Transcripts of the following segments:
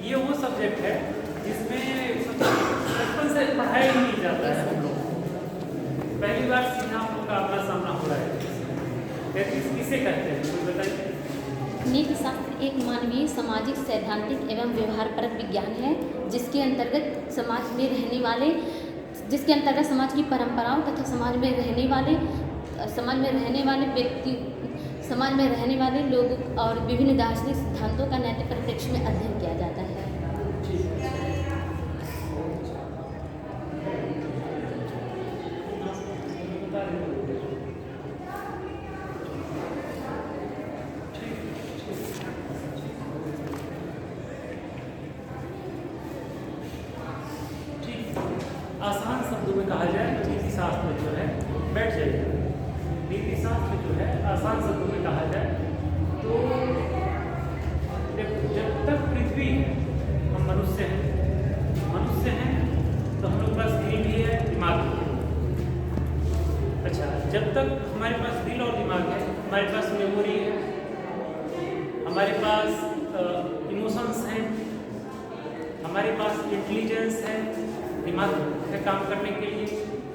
ये वो सब्जेक्ट है जिसमें बचपन से पढ़ाया ही नहीं जाता है हम लोग को। पहली बार सीधा हम लोग का अपना सामना हो रहा है। किसे कहते हैं कोई बताइए? नीति शास्त्र एक मानवीय, सामाजिक, सैद्धांतिक एवं व्यवहारपरक विज्ञान है जिसके अंतर्गत समाज की परंपराओं तथा समाज में रहने वाले लोगों और विभिन्न दार्शनिक सिद्धांतों का नैतिक परिप्रेक्ष्य में अध्ययन किया जाता है। आसान शब्दों में कहा जाए तो नीति शास्त्र जो है, बैठ जाइए, नीति शास्त्र जो है आसान शब्दों में कहा जाए तो जब तक पृथ्वी है, हम मनुष्य हैं तो हम लोग पास दिल भी है, दिमाग भी है। अच्छा, जब तक हमारे पास दिल और दिमाग है, हमारे पास मेमोरी है, हमारे पास इमोशंस हैं, हमारे पास इंटेलिजेंस है, दिमाग है काम करने के लिए,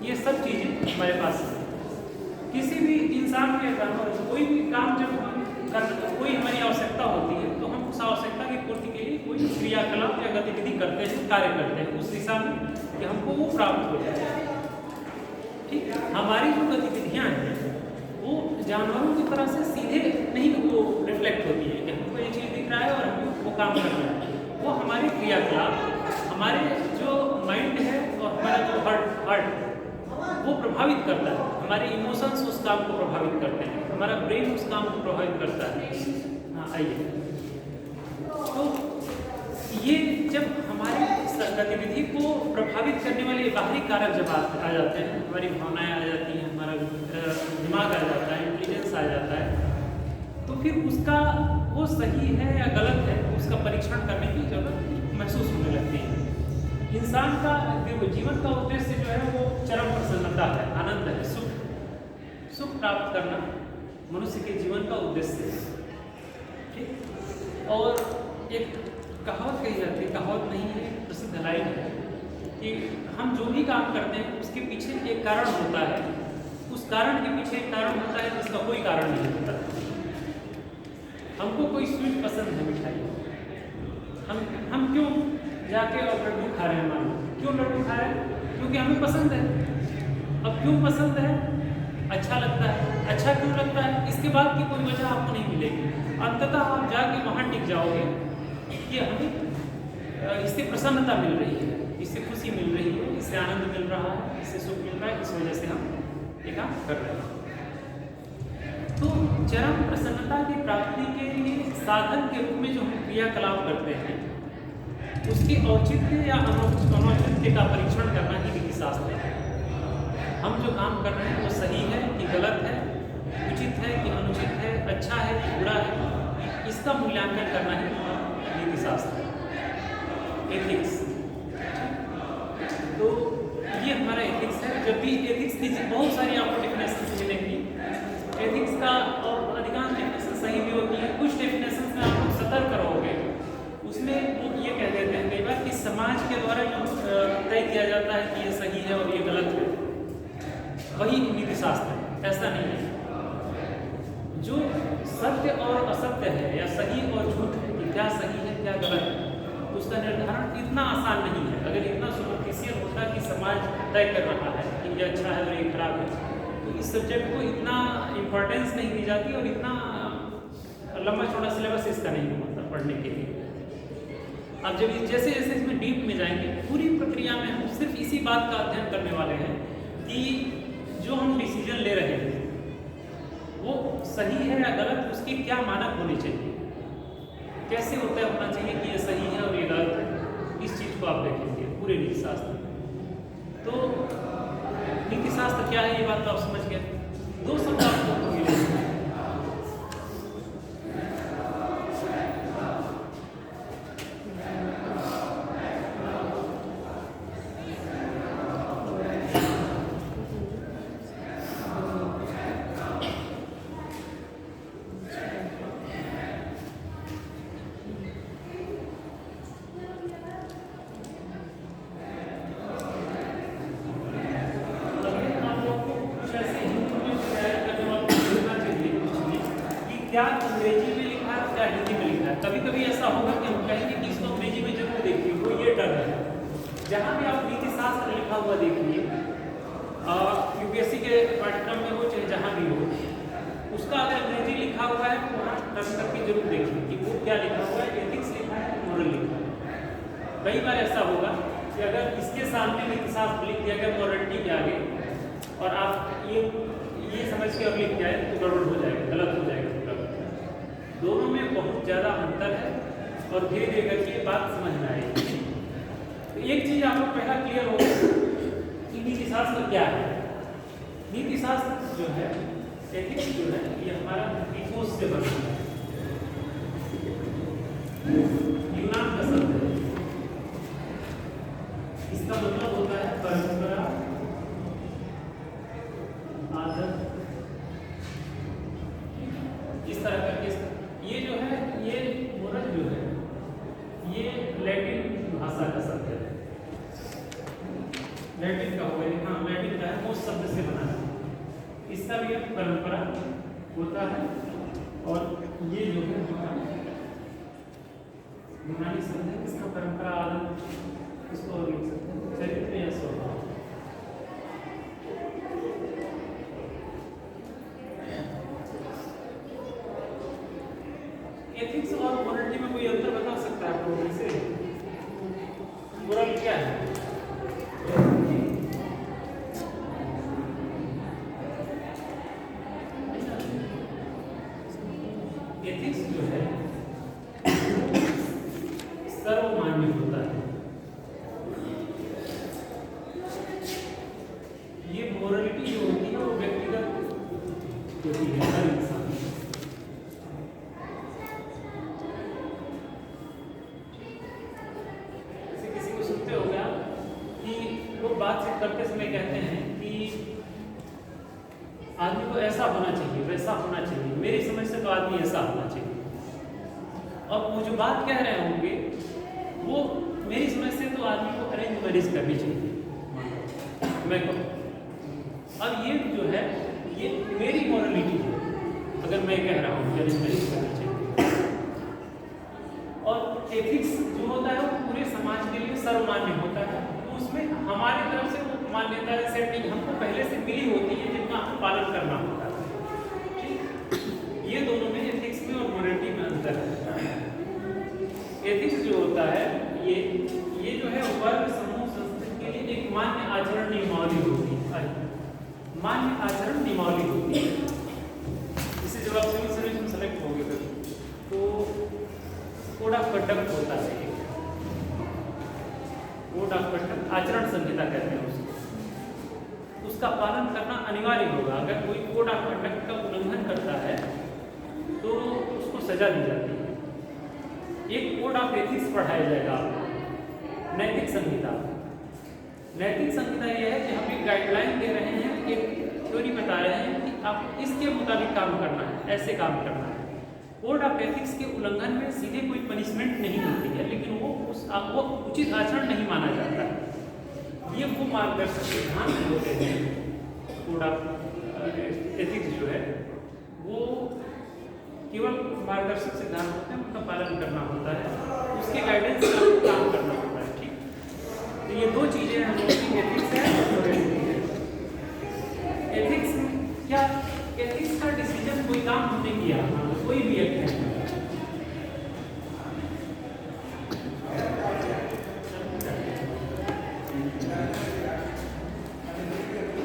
ये सब चीज़ें हमारे पास हैं। किसी भी इंसान के जानवर कोई भी काम जब करने कोई हमारी आवश्यकता होती है तो हम उस आवश्यकता की पूर्ति के लिए कोई क्रियाकलाप या गतिविधि करते हैं, कार्य करते हैं उस दिशा में कि हमको वो प्राप्त हो जाए। ठीक है, हमारी जो गतिविधियाँ हैं वो जानवरों की तरह से सीधे नहीं वो रिफ्लेक्ट होती है कि हमको ये चीज़ दिख रहा है और हमको वो काम करना है। वो हमारे क्रियाकलाप, हमारे जो माइंड है और हमारा जो हार्ट वो प्रभावित करता है, हमारे इमोशंस उस काम को प्रभावित करते हैं, हमारा ब्रेन उस काम को प्रभावित करता है। हाँ, आइए, तो ये जब हमारी गतिविधि को प्रभावित करने वाले बाहरी कारक जब आ जाते हैं, हमारी भावनाएं आ जाती हैं, हमारा दिमाग आ जाता है, इंटेलिजेंस आ जाता है, तो फिर उसका वो सही है या गलत है उसका परीक्षण करने की जरूरत महसूस होने लगती है। इंसान का जीवन का उद्देश्य जो है वो चरम प्रसन्नता है, आनंद है, सुख प्राप्त करना मनुष्य के जीवन का उद्देश्य है। ठीक, और एक कहावत कही जाती है, कहावत नहीं है, प्रसिद्ध लाइन है कि हम जो भी काम करते हैं उसके पीछे एक कारण होता है, उस कारण के पीछे एक कारण होता है जिसका कोई कारण नहीं होता। हमको कोई स्वीट पसंद है, मिठाई, हम क्यों जाके और लड्डू खा रहे हैं? मान लो, क्यों लड्डू खा रहे हैं? क्योंकि हमें पसंद है। अब क्यों पसंद है? अच्छा लगता है। अच्छा क्यों लगता है? इसके बाद की कोई वजह आपको नहीं मिलेगी। अंततः आप जाके वहाँ टिक जाओगे कि हमें इससे प्रसन्नता मिल रही है, इससे खुशी मिल रही है, इससे आनंद मिल रहा है, इससे सुख मिल रहा है, इस वजह से हम ये काम कर रहे हैं। तो चरम प्रसन्नता की प्राप्ति के लिए साधन के रूप में जो हम क्रियाकलाप करते हैं उसके औचित्य या अनौचित्य का परीक्षण करना ही नीति शास्त्र है। हम जो काम कर रहे हैं वो सही है कि गलत है, उचित है कि अनुचित है, अच्छा है कि बुरा है, इसका मूल्यांकन करना ही नीति शास्त्र है, एथिक्स। तो ये हमारा एथिक्स है। जब भी एथिक्स की बहुत सारी आपको डेफिनेशन मिलेंगी, एथिक्स का और अधिकांश डेफिनेशन सही भी होती है, कुछ डेफिनेशन में आप लोग सतर्क रहोगे, उसमें वो ये कह देते हैं कई बार कि समाज के द्वारा जो तय किया जाता है कि ये सही है और ये गलत है, वही नीति शास्त्र है। ऐसा नहीं है। जो सत्य और असत्य है या सही और झूठ है कि क्या सही है क्या गलत है, उसका निर्धारण इतना आसान नहीं है। अगर इतना सुपरफिशियल होता कि समाज तय कर रहा है कि ये अच्छा है और ये खराब है, तो इस सब्जेक्ट को इतना इम्पोर्टेंस नहीं दी जाती और इतना लंबा चौड़ा सिलेबस इसका नहीं होता पढ़ने के लिए। अब जब जैसे जैसे इसमें डीप में जाएंगे, पूरी प्रक्रिया में हम सिर्फ इसी बात का अध्ययन करने वाले हैं कि जो हम डिसीजन ले रहे हैं वो सही है या गलत, उसके क्या मानक होने चाहिए, कैसे तय होना चाहिए कि ये सही है और ये गलत है। इस चीज़ को आप देखेंगे पूरे नीति शास्त्र में। तो नीति शास्त्र क्या है ये बात तो आप समझ गए। दो शब्द आपको मिले, क्या अंग्रेजी में लिखा है क्या हिंदी में लिखा है। कभी कभी ऐसा होगा कि हम कहेंगे कि इसको अंग्रेजी में जरूर देखिए, वो ये टर्म है। जहाँ भी आप नीति शास्त्र लिखा हुआ देखिए यूपीएससी के पाठ्यक्रम में हो चाहे जहाँ भी हो, उसका अगर अंग्रेजी लिखा हुआ है तो वहाँ टर्म करके जरूर देखिए कि वो क्या लिखा हुआ है, एथिक्स लिखा है मोरल लिखा है। कई बार ऐसा होगा कि अगर इसके सामने नीति शास्त्र लिख दिया गया मॉरलिटी के आगे और आप ये समझ के और लिख जाए तो गड़बड़ हो जाएगा, गलत हो जाएगा पूरा। दोनों में बहुत ज़्यादा अंतर है और धीरे धीरे करके ये बात समझ में आएगी। तो एक चीज़ आपको पहला क्लियर हो कि नीति शास्त्र क्या है। नीति शास्त्र जो है, एथिक्स जो है, ये हमारा इथोस से बना है, यूनान का शब्द है। इसका मतलब होता है परंपरा, आदर, इस तरह करके। ये जो है, ये मोरल जो है, ये लैटिन भाषा का शब्द है। लैटिन का होगा, हाँ लैटिन का है, वो शब्द से बना है। इसका भी एक परंपरा होता है और ये जो है यूनानी शब्द है। इसका परंपरा, आदत, इसको और लिख सकते हैं चरित्र या स्वभाव। एथिक्स और मोरलिटी में कोई अंतर बता सकता है आपको? वैसे मोरल क्या है? एथिक्स जो है सर्वमान्य होता है। ये मोरलिटी जो होती है वो व्यक्तिगत होती है हर इंसान। करते समय कहते हैं कि आदमी को ऐसा होना चाहिए, वैसा होना चाहिए, मेरी समझ से तो आदमी ऐसा होना चाहिए। और वो जो बात कह रहे होंगे वो मेरी समझ से तो आदमी को अरेंज मैरिज करनी चाहिए, मैं कहूँ। अब ये जो है ये मेरी मॉरलिटी है, अगर मैं कह रहा हूँ अरेंज मैरिज करनी चाहिए। और एथिक्स जो होता है वो पूरे समाज के लिए सर्वमान्य होता है। उसमें हमारी तरफ से वो मान्यता सेटिंग हमको पहले से मिली होती है जिनका हमें पालन करना होता है। ठीक, ये दोनों में एथिक्स में और मोरलिटी में अंतर है। एथिक्स जो होता है ये जो है वर्ग, समूह, संस्कृति के लिए एक मान्य आचरण नियमावली होती है। मान्य आचरण नियमावली होती है। इसे जब आप सिविल सर्विस में सेलेक्ट होंगे तो कोड ऑफ कंडक्ट होता है, कोड ऑफ कंडक्ट, आचरण संहिता कहते हैं उसको। उसका पालन करना अनिवार्य होगा। अगर कोई कोड ऑफ कंडक्ट का उल्लंघन करता है तो उसको सजा दी जाती है। एक कोड ऑफ एथिक्स पढ़ाया जाएगा आपको, नैतिक संहिता। नैतिक संहिता यह है कि हम एक गाइडलाइन दे रहे हैं, एक थ्योरी बता रहे हैं कि आप इसके मुताबिक काम करना है, ऐसे काम करना है। कोड ऑफ एथिक्स के उल्लंघन में सीधे कोई पनिशमेंट नहीं होती है, लेकिन वो उचित आचरण नहीं माना जाता है। ये वो मार्गदर्शक सिद्धांत होते हैं। कोड ऑफ एथिक्स जो है वो केवल मार्गदर्शक सिद्धांत होते हैं, उनका पालन करना होता है, उसके गाइडेंस से आपको काम करना होता है। ठीक, तो ये दो चीज़ें हैं, एथिक्स है और मोरलिटी है। एथिक्स क्या, एथिक्स का डिसीजन कोई काम हमने किया, कोई भी एक्ट है,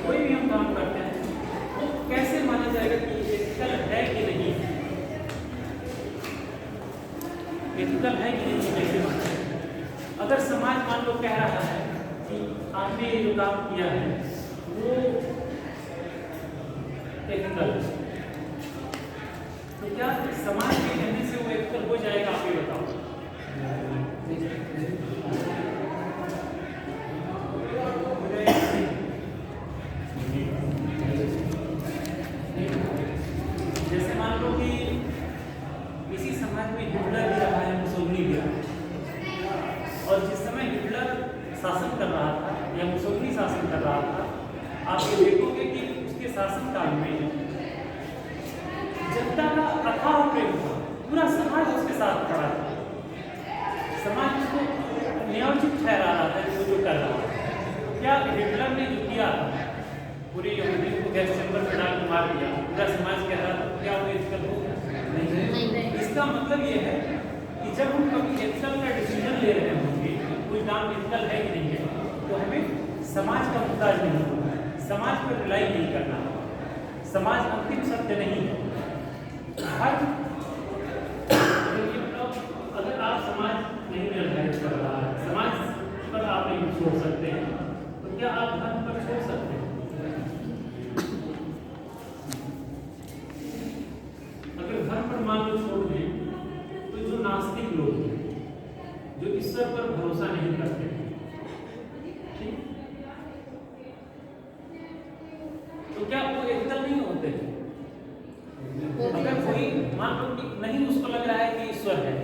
कोई भी हम काम करते हैं वो कैसे माना जाएगा कि एथिकल है कि नहीं, एथिकल है कि नहीं, कैसे माना जाएगा। अगर समाज मान लो कह रहा है कि आपने जो काम किया है वो एथिकल है, तो क्या समाज के कहने से वो एथिकल हो जाएगा? आप ये बताओ। जैसे मान लो कि किसी समाज में हिटलर भी रहा है, मुसोलिनी भी रहा है, और जिस समय हिटलर शासन कर रहा था या मुसोलिनी शासन कर रहा था, आप ये देखोगे कि उसके शासन काल में जनता का अथाह प्रेम था, पूरा समाज उसके साथ खड़ा था, समाज उसको न्यायोचित ठहरा रहा था जो कर रहा था। क्या हिटलर ने जो किया पूरे यहूदी को गैस चैम्बर में डाल के मार दिया, पूरा समाज कह रहा था, क्या वो एथिकल हो? नहीं। इसका मतलब ये है कि जब हम कभी एथिकल का डिसीजन ले रहे होंगे, कोई काम एथिकल है कि नहीं है, तो हमें समाज का मुहताज नहीं होना, समाज पर रिलाई नहीं करना, समाज अंतिम सत्य नहीं है। हर अगर आप समाज नहीं निर्धारित कर रहा है, समाज पर आप नहीं छोड़ सकते हैं, तो क्या आप धर्म पर छोड़ सकते हैं? अगर धर्म पर मान लो छोड़ दें, तो जो नास्तिक लोग हैं, जो ईश्वर पर भरोसा नहीं करते, ठीक, तो क्या वो एथिकल नहीं होते? अगर कोई मान लो कि नहीं उसको लग रहा है कि ईश्वर है,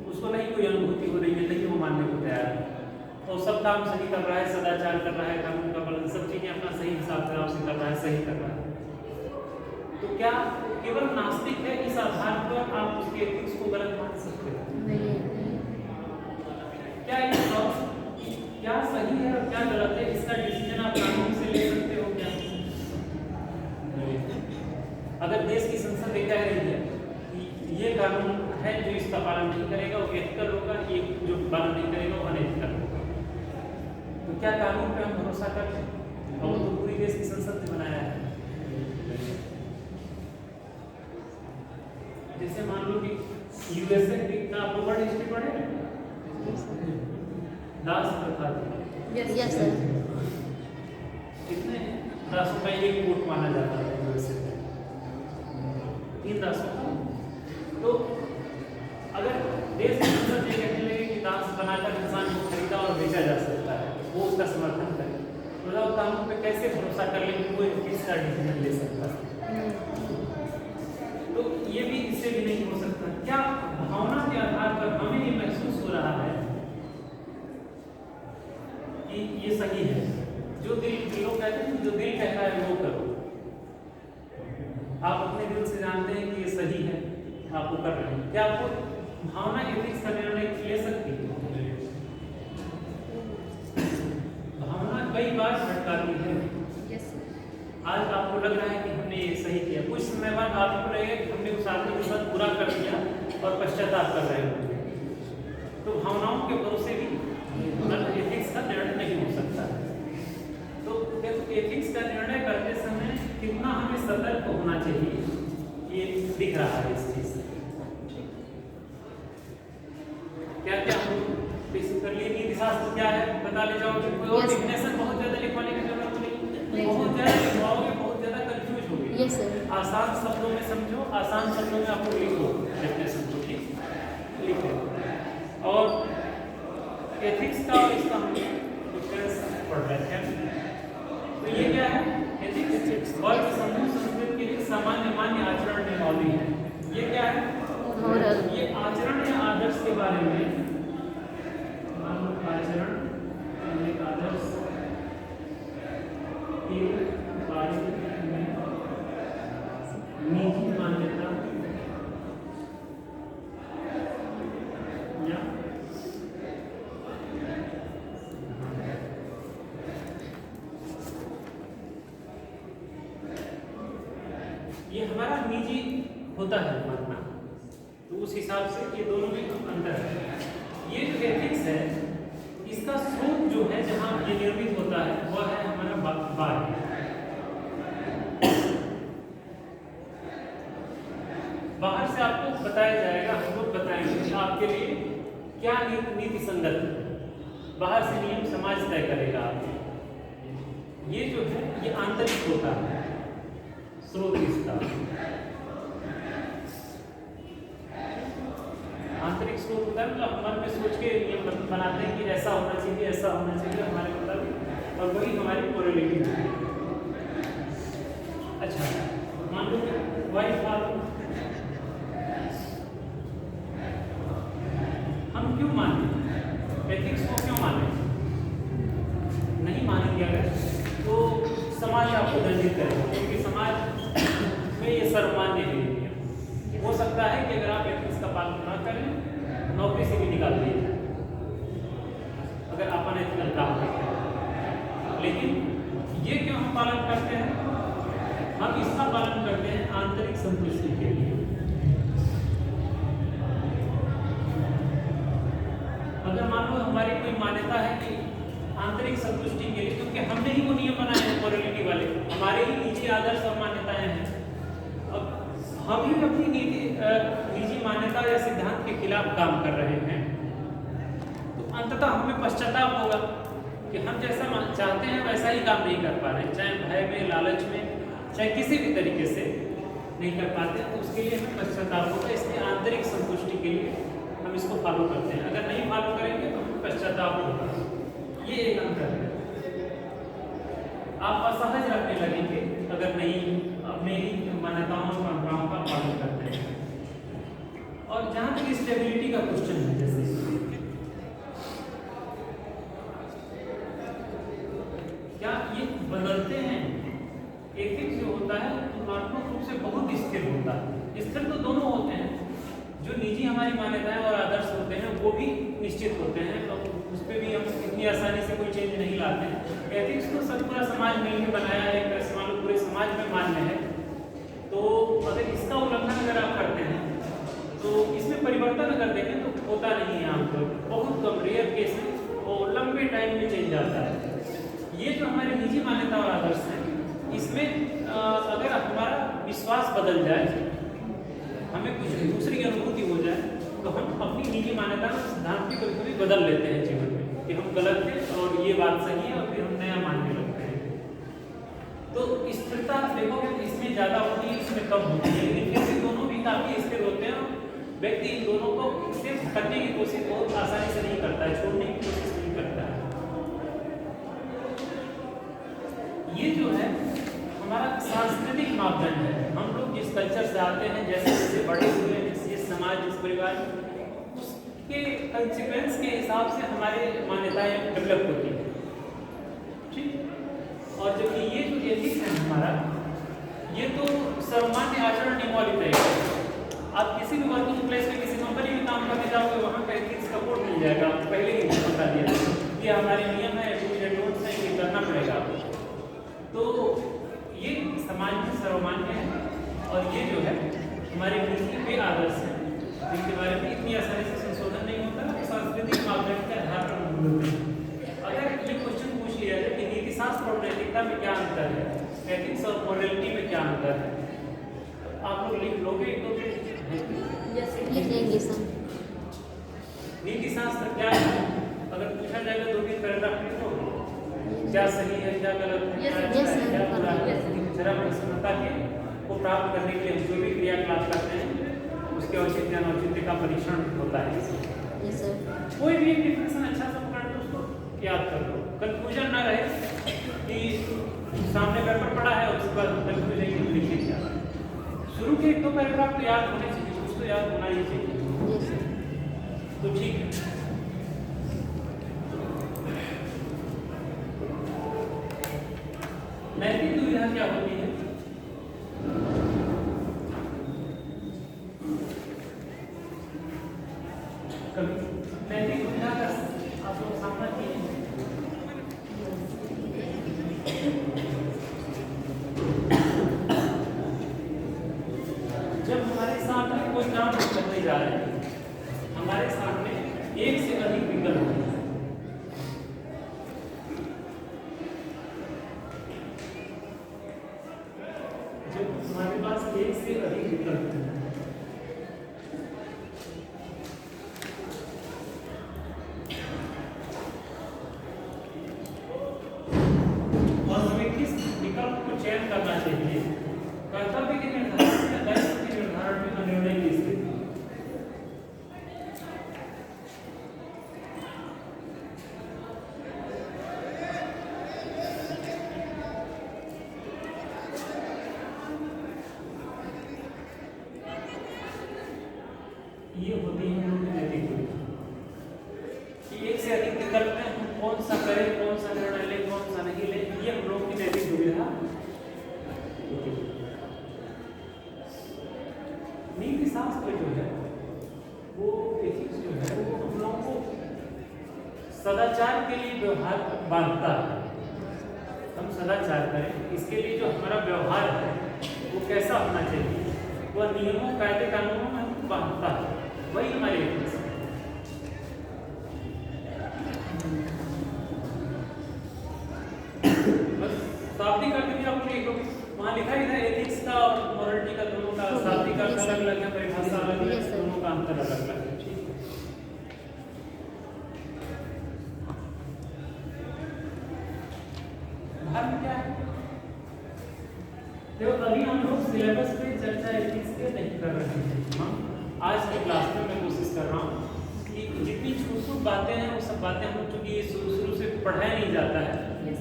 उसको नहीं कोई अनुभूति हो रही है, नहीं वो मानने को तैयार है, और सब काम सही कर रहा है, सदाचार कर रहा है, कानून का पालन, सब चीजें अपना सही हिसाब से कर रहा है, सही कर रहा है, तो क्या केवल नास्तिक है इस आधार पर आप उसके एथिक्स को गलत मान सकते हो? क्या क्या सही है और क्या गलत है, इसका डिसीजन आप कानून से ले सकते हो क्या? अगर देश की संसद ये कह रही है कि ये कानून है, जो इसका पालन नहीं करेगा वो एथिकल होगा, ये जो पालन नहीं करेगा वो अनएथिकल होगा, तो क्या कानून पे हम भरोसा करते हैं? और तो पूरी देश की संसद ने बनाया है। जैसे मान लो कि यूएसए का आप वर्ल्ड हिस्ट्री पढ़े हैं, दास प्रथा थी। Yes sir. कितने दासों का एक वोट माना जाता है यूएसए में? 3 दासों का। तो अगर देश की संसद ये कहने लगे कि दास बनाकर इंसान को खरीदा और बेचा जा सकता है, वो उसका समर्थन करे, तो आप कानून पे कैसे भरोसा कर ले कि कोई किसका डिसीजन ले सकता है? तो ये भी इससे भी नहीं हो सकता। क्या भावना के आधार पर हमें ये महसूस हो रहा है कि ये सही है, जो लोग कहते हैं जो दिल कहता है वो करो, आप अपने दिल से जानते हैं कि ये सही है, आप वो कर रहे हैं, क्या आपको भावना एथिक्स का निर्णय ले सकती है? भावना कई बार भटकाती है। आज आपको लग रहा है कि हमने ये सही किया, कुछ समय बाद आपको लगेगा कि हमने उस आदमी के साथ बुरा कर दिया और पश्चाताप कर रहे हो, तो भावनाओं के भरोसे भी एथिक्स का निर्णय नहीं हो सकता। तो एथिक्स का निर्णय करते समय कितना हमें सतर्क होना चाहिए, ये दिख रहा है इस चीज से। क्या क्या हम बेसिकली नीति शास्त्र क्या है बता ले जाओगे, कोई और डेफिनेशन बहुत ज्यादा लिखवाने की जरूरत नहीं, बहुत ज्यादा लिखवाओगे बहुत ज्यादा कंफ्यूज होगी। Yes sir. आसान शब्दों में समझो, आसान शब्दों में आपको लिखो डेफिनेशन को, ठीक लिखो। और एथिक्स का और इसका हम डिफरेंस पढ़ रहे थे। तो ये क्या है? एथिक्स वर्ग समूह संस्कृति के लिए सामान्य मान्य आचरण नियमावली है। ये क्या है? ये आचरण या आदर्श के बारे में, आचरण एक आदर्श के बारे में निजी मान्यता या ये हमारा निजी होता है मानना, तो उस हिसाब से ये दोनों में अंतर है। ये जो एथिक्स है इसका स्रोत जो है जहां ये निर्मित होता है वह है हमारा बाहर। बाहर से आपको बताया जाएगा, हम लोग बताएंगे आपके लिए क्या नीति संगत है, बाहर से नियम समाज तय करेगा आपको। ये जो है ये आंतरिक होता है स्रोत इसका, आंतरिक स्रोत होता है, मतलब मन में सोच के नियम बनाते हैं कि ऐसा होना चाहिए, ऐसा होना चाहिए हमारे मतलब, और वही हमारी कोरिलेटिव है। अच्छा मान लो वाई फॉर्म हम क्यों माने, एथिक्स को क्यों माने? नहीं मानेंगे अगर तो समाज आपको दंडित करेगा, क्योंकि समाज में इसमें ये सर्वमान्य है नियम। हो सकता है कि अगर आप एथिक्स का पालन ना करें नौकरी से भी निकाल दिए जाए अगर आप अनएथिकल काम करते हैं। लेकिन ये क्यों हम पालन करते हैं? हम इसका पालन करते हैं आंतरिक संतुष्टि के लिए। अगर मान लो हमारी कोई मान्यता है कि आंतरिक संतुष्टि के लिए, क्योंकि हमने ही वो नियम बनाए हैं मोरालिटी वाले, हमारे ही निजी आदर्श और मान्यताएं हैं। अब हम ही अपनी निजी मान्यता या सिद्धांत के खिलाफ काम कर रहे हैं तो अंततः हमें पश्चाताप होगा कि हम जैसा चाहते हैं वैसा ही काम नहीं कर पा रहे, चाहे भय में, लालच में, चाहे किसी भी तरीके से नहीं कर पाते हैं, तो उसके लिए हमें पश्चाताप होगा। इसलिए आंतरिक संतुष्टि के लिए हम इसको फॉलो करते हैं। अगर नहीं फॉलो करेंगे तो हमें पश्चाताप होगा। ये एक अंतर है। आप असहज रखने लगेंगे अगर नहीं अपने ही मान्यताओं और परंपराओं का पालन करते हैं। और जहाँ तक स्टेबिलिटी का क्वेश्चन है, जैसे क्या ये बदलते हैं? एथिक्स जो होता है तुलनात्मक रूप से बहुत स्थिर होता है। स्थिर तो दोनों होते हैं, जो निजी हमारी मान्यताएं और आदर्श होते हैं वो भी निश्चित होते हैं, तो उस पर भी हम इतनी आसानी से कोई चेंज नहीं लाते हैं। एथिक्स तो सब पूरा समाज मिलकर बनाया है, एक मान लो पूरे समाज में मान्य है, तो अगर इसका उल्लंघन अगर आप करते हैं तो इसमें परिवर्तन अगर देखें तो होता नहीं है आमतौर पर, बहुत कम रेयर केस में और लंबे टाइम में चेंज आता है। ये जो हमारे निजी मान्यता और आदर्श हैं, इसमें अगर हमारा विश्वास बदल जाए, हमें कुछ दूसरी अनुभूति हो जाए, तो हम अपनी निजी मान्यता और सिद्धांत भी कभी-कभी बदल लेते हैं जीवन में कि हम गलत थे और ये बात सही है, और फिर हम नया मानने लगते हैं। तो स्थिरता देखोगे तो इसमें ज़्यादा होती है, इसमें कम होती है, लेकिन फिर भी दोनों भी काफ़ी स्थिर होते हैं। व्यक्ति इन दोनों को सिर्फ करने की कोशिश बहुत आसानी से नहीं करता है, छोड़ने की कोशिश नहीं करता है। ये जो है हमारा सांस्कृतिक मापदंड है। हम लोग जिस कल्चर से आते हैं, जैसे जैसे बड़े हुए हैं, जिस समाज, जिस परिवार में, उसके कंसिक्वेंस के हिसाब से हमारे मान्यताएं डेवलप होती हैं, ठीक। और जबकि ये जो एथिक्स है हमारा, ये तो सर्वमान्य आचरण नियमावली तय है। आप किसी भी वर्किंग प्लेस में, किसी कंपनी में काम करने जाओगे, वहाँ का एथिक्स का कोड मिल जाएगा, आपको पहले ही बता दिया ये हमारे नियम है, डूज एंड डोंट्स हैं, ये करना पड़ेगा आपको। तो ये समाज में सर्वमान्य है, और ये जो है हमारे नीति पे आदर्श है, जिनके बारे में इतनी आसानी से संशोधन नहीं होता, सांस्कृतिक मापदंड के आधार पर होते हैं। अगर ये क्वेश्चन पूछ लिया जाए कि नीति शास्त्र और नैतिकता में क्या अंतर है, एथिक्स और मोरलिटी में क्या अंतर है, तो आप लोग लिख लोगे एक दो लिख लेंगे सर। नीति शास्त्र क्या है? अगर पूछा जाएगा 2-3 पैराग्राफ लिखोगे, क्या सही है, क्या गलत है, क्या अच्छा है, क्या बुरा है, जरा प्रसन्नता के को प्राप्त करने के लिए जो भी क्रियाकलाप करते हैं उसके औचित्य अनौचित्य का परीक्षण होता है। कोई भी एक डिफिनेशन अच्छा सा पकड़ लो, उसको याद कर लो, कंफ्यूजन ना रहे कि सामने पेपर पड़ा है और उसके बाद कंफ्यूजन की लिखने क्या। शुरू के 1-2 पैराग्राफ तो याद होने चाहिए, कुछ तो याद होना ही चाहिए, तो ठीक है। नैतिक दुविधा क्या होती है? कभी नैतिक दुविधा का आप लोग सामना किए? जब हमारे सामने कोई काम करने जा रहे हैं, हमारे सामने एक से अधिक विकल्प हैं, हमारे पास एक से अधिक विकल्प हैं, और हमें किस विकल्प को चयन करना चाहिए, कर्तव्य के निर्धारण या दायित्व के निर्धारण में निर्णय की स्थिति। ये होती है हम लोग की नैतिक दुविधा कि एक से अधिक विकल्प में हम कौन सा करें, कौन सा निर्णय लें, कौन सा नहीं लें, ये हम लोग की नैतिक दुविधा होती है। सदाचार के लिए व्यवहार बांधता है। हम सदाचार करें, इसके लिए जो हमारा व्यवहार है वो कैसा होना चाहिए, वह नियमों कायदे कानूनों में हमको बांधता है, वही हमारे एथिक्स है। बस शाब्दिक अर्थ भी आपको लिखो, वहाँ लिखा ही था एथिक्स का और मोरलिटी का दोनों का शाब्दिक अर्थ अलग अलग है, परिभाषा अलग अलग है, दोनों का अंतर अलग अलग है। ठीक है, धर्म क्या है? देखो अभी हम लोग सिलेबस पे चर्चा एथिक्स के नहीं कर रहे हैं। हम आज की क्लास में मैं कोशिश कर रहा हूँ कि जितनी छोटी बातें हैं वो सब बातें हम चूंकि शुरू से पढ़ाया नहीं जाता है,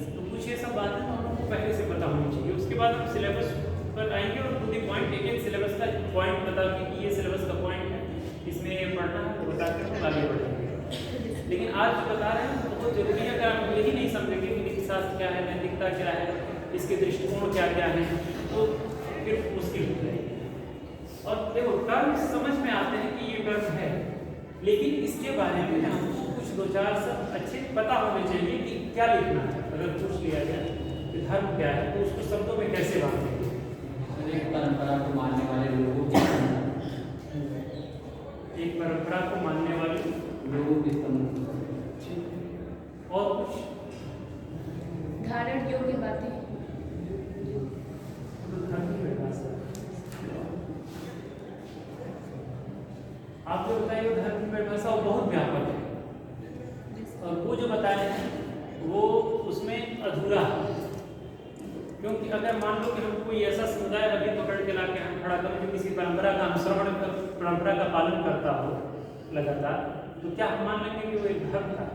तो कुछ ये सब बातें हम लोग को पहले से पता होनी चाहिए। उसके बाद हम सिलेबस पर आएंगे और पूरी पॉइंट एक एक सिलेबस का पॉइंट बता के ये सिलेबस का पॉइंट है, इसमें ये पढ़ना है तो बता के हम आगे बढ़ेंगे। लेकिन आज जो बता रहे हैं बहुत जरूरी है। अगर आप यही नहीं समझेंगे कि नीतिशास्त्र क्या है, नैतिकता क्या है, इसके दृष्टिकोण क्या क्या है, तो फिर मुश्किल हो जाएगी। और देखो टर्म समझ में आते हैं कि ये टर्म है, लेकिन इसके बारे में हमको कुछ दो चार सब अच्छे पता होने चाहिए कि क्या लिखना है। अगर पूछ लिया जाए कि धर्म क्या है तो उसको शब्दों में कैसे बांधेंगे। एक परंपरा को मानने वाले लोगों की एक परंपरा को मानने वाले लोगों की समूह और कुछ धारण योग्य बातें। आप जो बताइए धर्म की परिभाषा वो बहुत व्यापक है, और वो जो बताए हैं वो उसमें अधूरा है। क्योंकि अगर मान लो कि हम कोई ऐसा समुदाय अभी पकड़ के लाके हम खड़ा करें जो किसी परंपरा का अनुसरण परंपरा का पालन करता हो लगातार, तो क्या हम मान लेंगे कि वो एक धर्म था?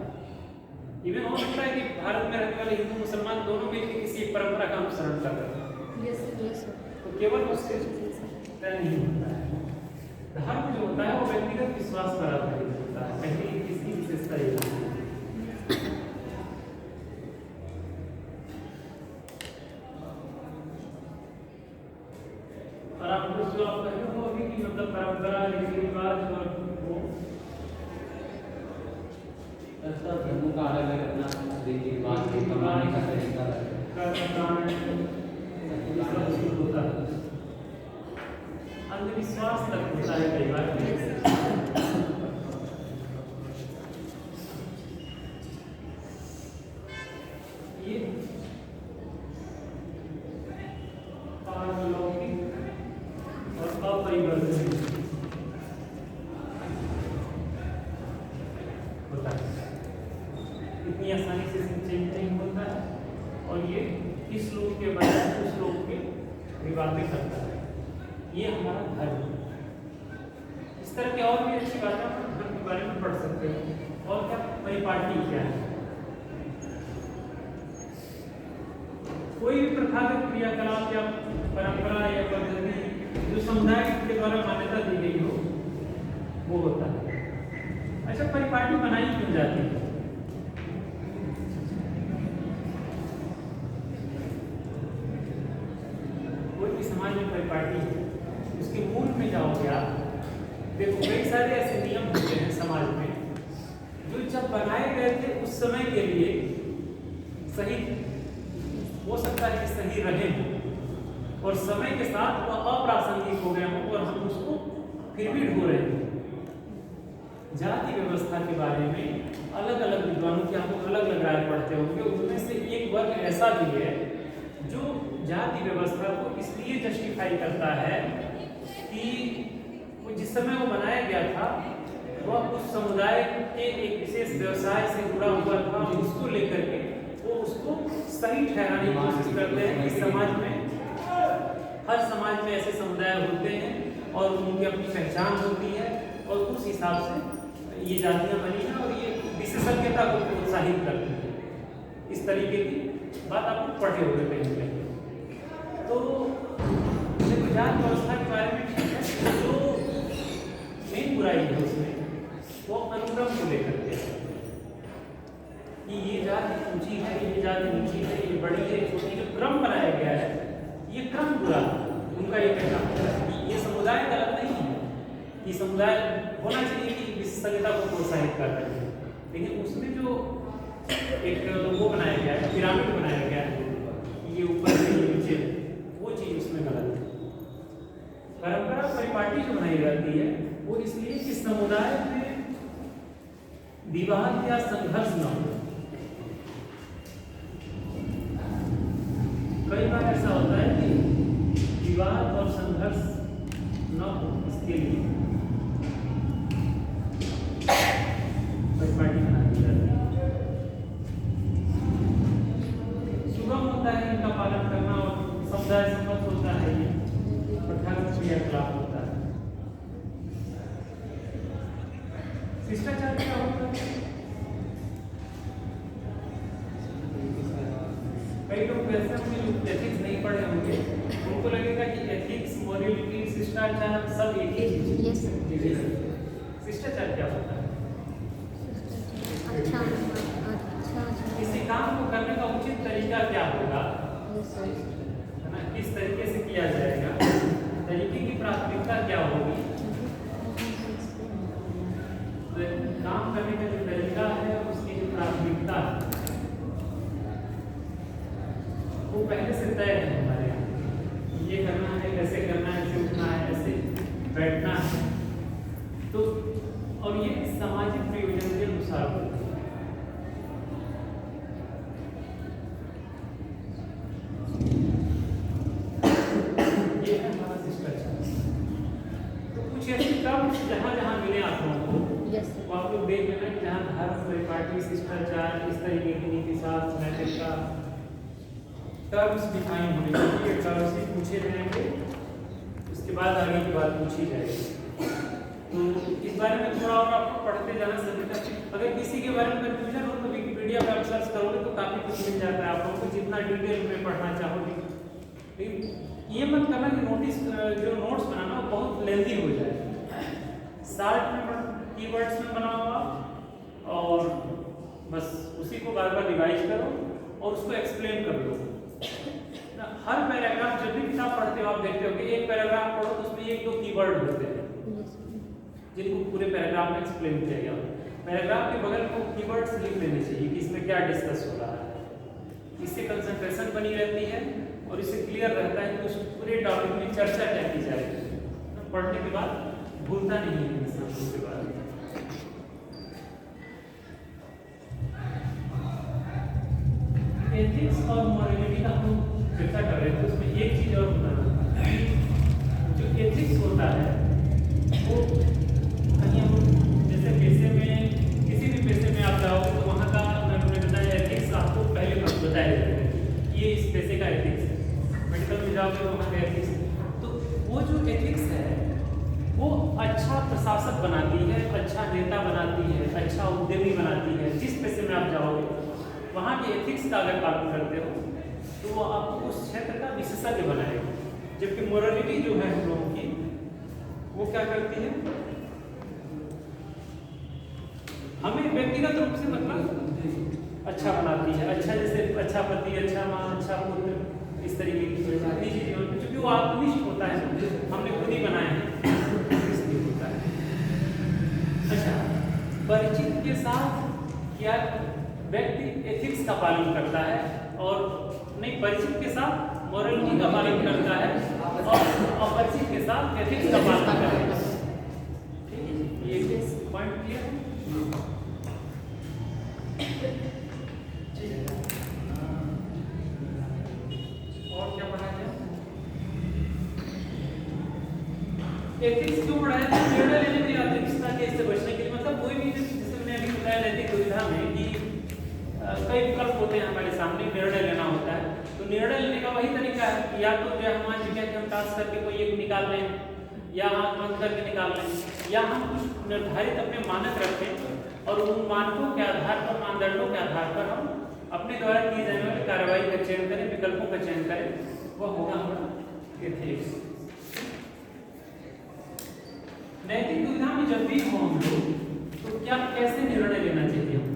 इवन हो सकता है कि भारत में रहने वाले हिंदू मुसलमान दोनों मिलकर किसी एक परंपरा का अनुसरण कर रहे हैं, तो केवल उससे तय नहीं होता है। धर्म जो होता है वो व्यक्तिगत विश्वास पर आधारित होता है, पहली इसकी विशेषता ये है। और आपको जो आप कहे हो अभी कि मतलब परंपरा रीति रिवाज और वो ऐसा धर्मों का अलग अलग अपना रीति रिवाज के कमाने का तरीका होता है, अंधविश्वास तक होता है कई बार। ये पारलौकिक और अपरिवर्तनीय होता है, इतनी आसानी से चेंज नहीं होता है, और ये इस लोग के बजाय उस लोग के विवादित करता है। ये हमारा धर्म है। इस तरह की और भी अच्छी बातें हम धर्म के बारे में पढ़ सकते हैं। और क्या परिपाटी क्या है? कोई भी प्रथागत क्रियाकलाप या परंपरा या पद्धति जो समुदाय के द्वारा मान्यता दी गई हो वो होता है। अच्छा, परिपाटी बनाई क्यों जाती है? कोई भी समाज में परिपाटी है, उसके मूल में जाओगे आप, देखो कई सारे ऐसे नियम होते हैं समाज में जो जब बनाए गए थे उस समय के लिए सही हो सकता है कि सही रहे हों, और समय के साथ वह अप्रासंगिक हो गए हों और हम उसको फिर भी ढो रहे हैं। जाति व्यवस्था के बारे में अलग अलग विद्वानों की आप अलग अलग राय पढ़ते होंगे। उनमें से एक वर्ग ऐसा भी है जो जाति व्यवस्था को इसलिए जस्टिफाई करता है कि वो जिस समय वो बनाया गया था वह उस समुदाय के एक विशेष व्यवसाय से जुड़ा हुआ था, उसको लेकर के वो उसको सही ठहराने की कोशिश करते हैं कि समाज में हर समाज में ऐसे समुदाय होते हैं और उनकी अपनी पहचान होती है, और उस हिसाब से ये जातियाँ बनी हैं और ये विशेषज्ञता को प्रोत्साहित करती है। इस तरीके की बात आप पढ़े हुए कहीं कहीं। तो जाति व्यवस्था के बारे में ठीक है, जो मेन बुराई है उसमें वो अनुक्रम को लेकर के कि ये जाति ऊंची है, ये जाति नीची है, ये बड़ी है, छोटी, जो क्रम बनाया गया है ये क्रम बुरा है। उनका ये कहना है कि ये समुदाय गलत नहीं है, ये समुदाय होना चाहिए कि विशेषज्ञता को प्रोत्साहित कर रहे हैं, लेकिन उसमें जो एक वो बनाया गया है, पिरामिड बनाया गया है, ये ऊपर से नीचे, वो चीज़ उसमें गलत है। परंपरा परिपाटी जो बनाई जाती है वो इसलिए कि समुदाय में विवाद या संघर्ष न हो। कई बार ऐसा होता है कि विवाद और संघर्ष न हो, इसके लिए परिपाटी बना दी जाती है। सुगम होता है इनका पालन करना और समुदाय सम्मत होता है, ये प्रथागत क्रियाकलाप होता है। शिष्टाचार क्या होता है? कई लोग ऐसे होंगे जो एथिक्स नहीं पढ़े होंगे, उनको लगेगा कि एथिक्स, मोरलिटी, शिष्टाचार सब एक ही चीज है। शिष्टाचार क्या होता है? किसी काम को करने का उचित तरीका क्या होगा, है ना, किस तरीके से किया जाएगा, तरीके की प्राथमिकता क्या होगी। तो काम करने का जो तरीका है, उसकी जो प्राथमिकता है, वो पहले से तय है हमारे यहाँ। ये करना है, कैसे करना है, ऐसे उठना है, ऐसे बैठना है। तो और ये सामाजिक प्रयोजन के अनुसार होता है। ये है हमारा शिष्टाचार। तो कुछ ऐसे टर्म्स जहाँ जहाँ मिले आप लोगों को, वो आप लोग देख लेना कि जहाँ धर्म, परिपाटी, शिष्टाचार, इस तरीके की नीति शास्त्र, नैतिकता, टर्म्स डिफाइन होने चाहिए। टर्म्स ही पूछे जाएंगे, उसके बाद आगे की बात पूछी जाएगी। तो इस बारे में थोड़ा और आपको पढ़ते जाना सभी। अगर किसी के बारे में कंफ्यूजन हो तो विकिपीडिया पर आप सर्च करोगे तो काफ़ी कुछ मिल जाता है आप लोगों को, जितना डिटेल में पढ़ना चाहोगे। लेकिन ये मत करना कि नोटिस जो नोट्स बनाना वो बहुत लेंथी हो जाए। शार्ट में कीवर्ड्स में बनाओ और बस उसी को बार बार रिवाइज करो और उसको एक्सप्लेन कर दो। हर पैराग्राफ, जब भी किताब पढ़ते हो आप देखते हो कि एक पैराग्राफ पढ़ो तो उसमें एक दो कीवर्ड होते हैं जिनको पूरे पैराग्राफ में एक्सप्लेन किया गया। पैराग्राफ के बगल में कीवर्ड्स लिख लेने चाहिए कि इसमें क्या डिस्कस हो रहा है। इससे कंसंट्रेशन बनी रहती है और इससे क्लियर रहता है कि उस पूरे टॉपिक में चर्चा क्या की जाएगी। पढ़ने के बाद भूलता नहीं है इंसान उसके बाद। एथिक्स और मोरलिटी का हम चर्चा कर रहे थे, उसमें एक चीज और बताना, जो एथिक्स होता है वो कहीं हम जैसे पेशे में, किसी भी पेशे में आप जाओगे तो वहाँ का मैंने बताया एथिक्स आपको पहले बताया जाता है, ये इस पेशे का एथिक्स है। मेडिकल में जाओगे तो वहाँ का एथिक्स, तो वो जो एथिक्स है वो अच्छा प्रशासक बनाती है, अच्छा नेता बनाती है, अच्छा उद्यमी बनाती है। जिस पेशे में आप जाओगे वहाँ के एथिक्स का अगर पालन करते हो तो वो आपको उस क्षेत्र का विशेषज्ञ बनाएगा। जबकि मोरलिटी जो है हम लोगों की, वो क्या करती है, हमें व्यक्तिगत रूप से मतलब अच्छा बनाती है। अच्छा जैसे अच्छा पति, अच्छा माँ, अच्छा पुत्र, इस तरीके की निजी जीवन में, क्योंकि वो आत्मनिष्ठ होता है, हमने खुद ही बनाए हैं, इसलिए होता है। अच्छा, परिचित के साथ क्या व्यक्ति एथिक्स का पालन करता है और नहीं, परिचित के साथ मोरलिटी का पालन करता है और अपरिचित के साथ एथिक्स का पालन करता है। ये पॉइंट क्लियर है? और क्या पढ़ा जाए? एथिक्स क्यों पढ़ाया जाए? निर्णय लेने में अनैतिकता के इससे बचने के लिए, मतलब कोई भी, जैसे मैंने अभी बताया नैतिक दुविधा में कि कई विकल्प होते हैं हमारे सामने, निर्णय लेना होता है। तो निर्णय लेने का वही तरीका है कि या तो जो है मान लीजिए कि हम टास्क करके कोई एक निकाल लें, या आँख बंद करके निकाल लें, या हम कुछ निर्धारित अपने मानक रखें और उन मानकों के आधार पर, मानदंडों के आधार पर हम अपने द्वारा की जाने वाली कार्रवाई का चयन करें, विकल्पों का चयन करें। वह होगा हमारा एथिक्स। नैतिक दुविधा में जब भी हो हम लोग, तो क्या कैसे निर्णय लेना चाहिए हम लोग?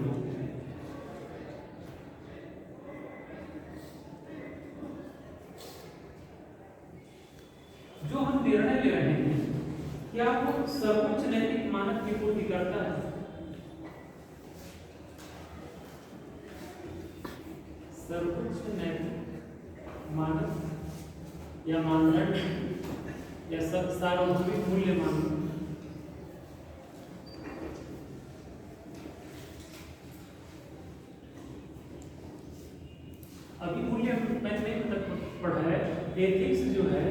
जो हम निर्णय ले रहे हैं क्या वो सर्वोच्च नैतिक मानक की पूर्ति करता है? सर्वोच्च नैतिक मानक या मानदंड या सार्वभौमिक मूल्य मानक अभी मूल्य मैंने पढ़ा है। एथिक्स जो है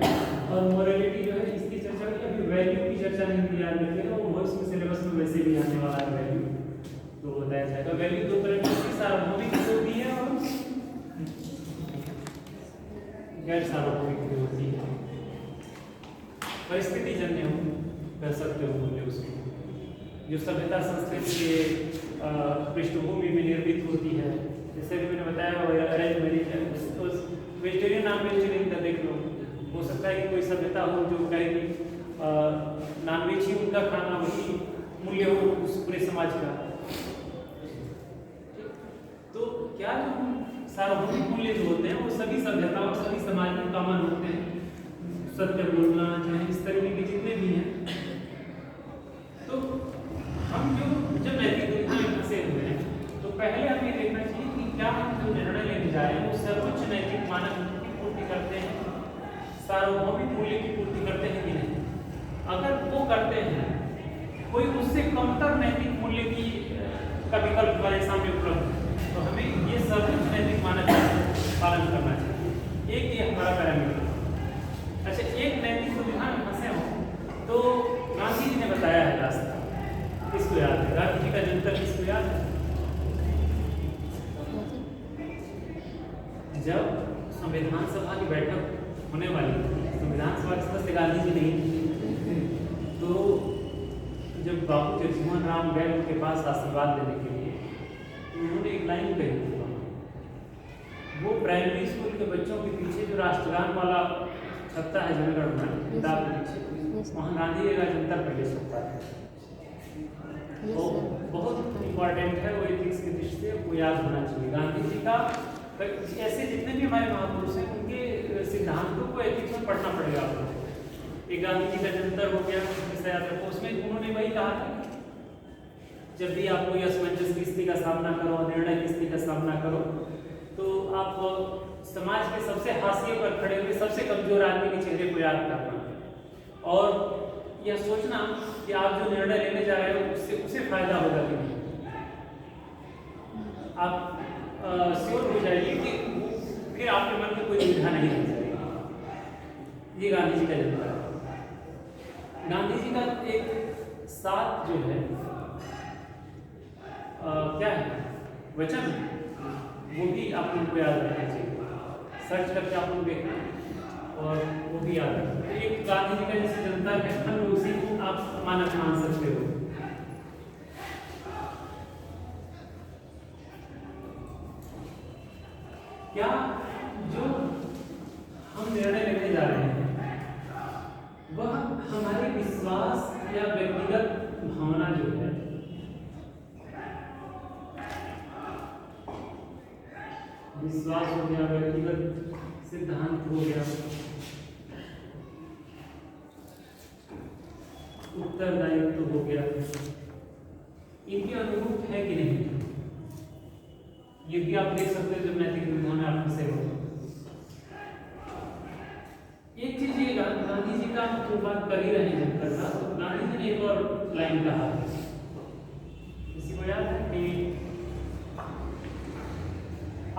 और मोरालिटी जो है इसकी चर्चा की, अभी वैल्यू की चर्चा नहीं की याद रखिएगा, वो इसमें सिलेबस में वैसे भी आने वाला है वैल्यू, तो बताया जाएगा। वैल्यू दो तरह की, सार्वभौमिक होती है और गैर सार्वभौमिक भी होती है। परिस्थिति जन्य हो कह सकते हो मूल्य उसको, जो सभ्यता संस्कृति के पृष्ठभूमि में निर्मित होती है। जैसे भी मैंने बताया अरेंज मैरिज है, वेजिटेरियन नॉन वेजिटेरियन का देख लो, हो सकता है कि कोई सभ्यता हो जो कहे कि नॉन वेज ही उनका खाना वही मूल्य हो उस पूरे समाज का। तो क्या जो सार्वभौमिक मूल्य जो होते हैं वो सभी सभ्यता और सभी समाज में कॉमन होते हैं। सत्य बोलना, चाहे इस तरीके के जितने भी हैं। तो हम जो जब नैतिक दुविधा में फंसे हुए हैं तो पहले हमें देखना चाहिए कि क्या हम जो निर्णय लेने जा रहे हैं वो सर्वोच्च नैतिक मानक की पूर्ति करते हैं, सार्वभौमिक मूल्य की पूर्ति करते हैं कि नहीं। अगर वो करते हैं, कोई उससे कमतर नैतिक मूल्य की का विकल्प हमारे सामने उपलब्ध है, तो हमें ये सर्वोच्च नैतिक मानक का पालन करना चाहिए। एक ये हमारा पैरामीटर। अच्छा, एक नैतिक दुविधा में फंसे हो तो गांधी जी ने बताया है रास्ता, किसको याद है? गांधी जी का जंतर किसको याद है? जब संविधान सभा की बैठक होने वाली थी, संविधान सभा के सदस्य गांधी जी नहीं थे, तो जब बाबू जगजीवन राम गए उनके पास आशीर्वाद लेने के लिए, तो उन्होंने एक लाइन कही थी, वो प्राइमरी स्कूल के बच्चों के पीछे जो राष्ट्रगान वाला छपता है जनगण मन किताब के पीछे, वहाँ गांधी जी का जंतर पहले छपता है। वो बहुत इम्पॉर्टेंट है, वो एथिक्स की दृष्टि से वो याद होना चाहिए। गांधी जी का ऐसे जितने भी हमारे महापुरुष हैं उनके सिद्धांतों को एथिक्स में पढ़ना पड़ेगा आपको। एक गांधी जी का जंतर हो गया, उसमें उन्होंने वही कहा था, जब भी आप कोई असमंजस की स्थिति का सामना करो, निर्णय की स्थिति का सामना करो, तो आप समाज के सबसे हाशिए पर खड़े हुए सबसे कमजोर आदमी के चेहरे को याद करना और यह सोचना कि आप जो निर्णय लेने जा रहे हो उससे उसे फायदा होगा कि नहीं। आप श्योर हो जाइए कि फिर आपके मन में कोई दुविधा नहीं रह जाएगी। ये गांधी जी का जज्बा है। गांधी जी का एक साथ जो है क्या है वचन, वो भी आप लोगों को याद रखना चाहिए। सर्च करके आप लोग देखना और वो भी याद रखना। एक गांधी जी का जैसे जनता है, उसी को आप मानक मान सकते हो। क्या जो हम निर्णय लेने जा रहे हैं वह हमारे विश्वास या व्यक्तिगत भावना जो है विश्वास हो गया, व्यक्तिगत सिद्धांत हो गया, उत्तरदायित्व हो गया, इनके अनुरूप है कि नहीं, ये भी आप देख सकते हैं जब नैतिक दुविधा में आप फंसे हो। एक चीज ये गांधी जी का जो बात कर ही रहे हैं करना, तो गांधी जी ने एक और लाइन कहा, किसी को याद है कि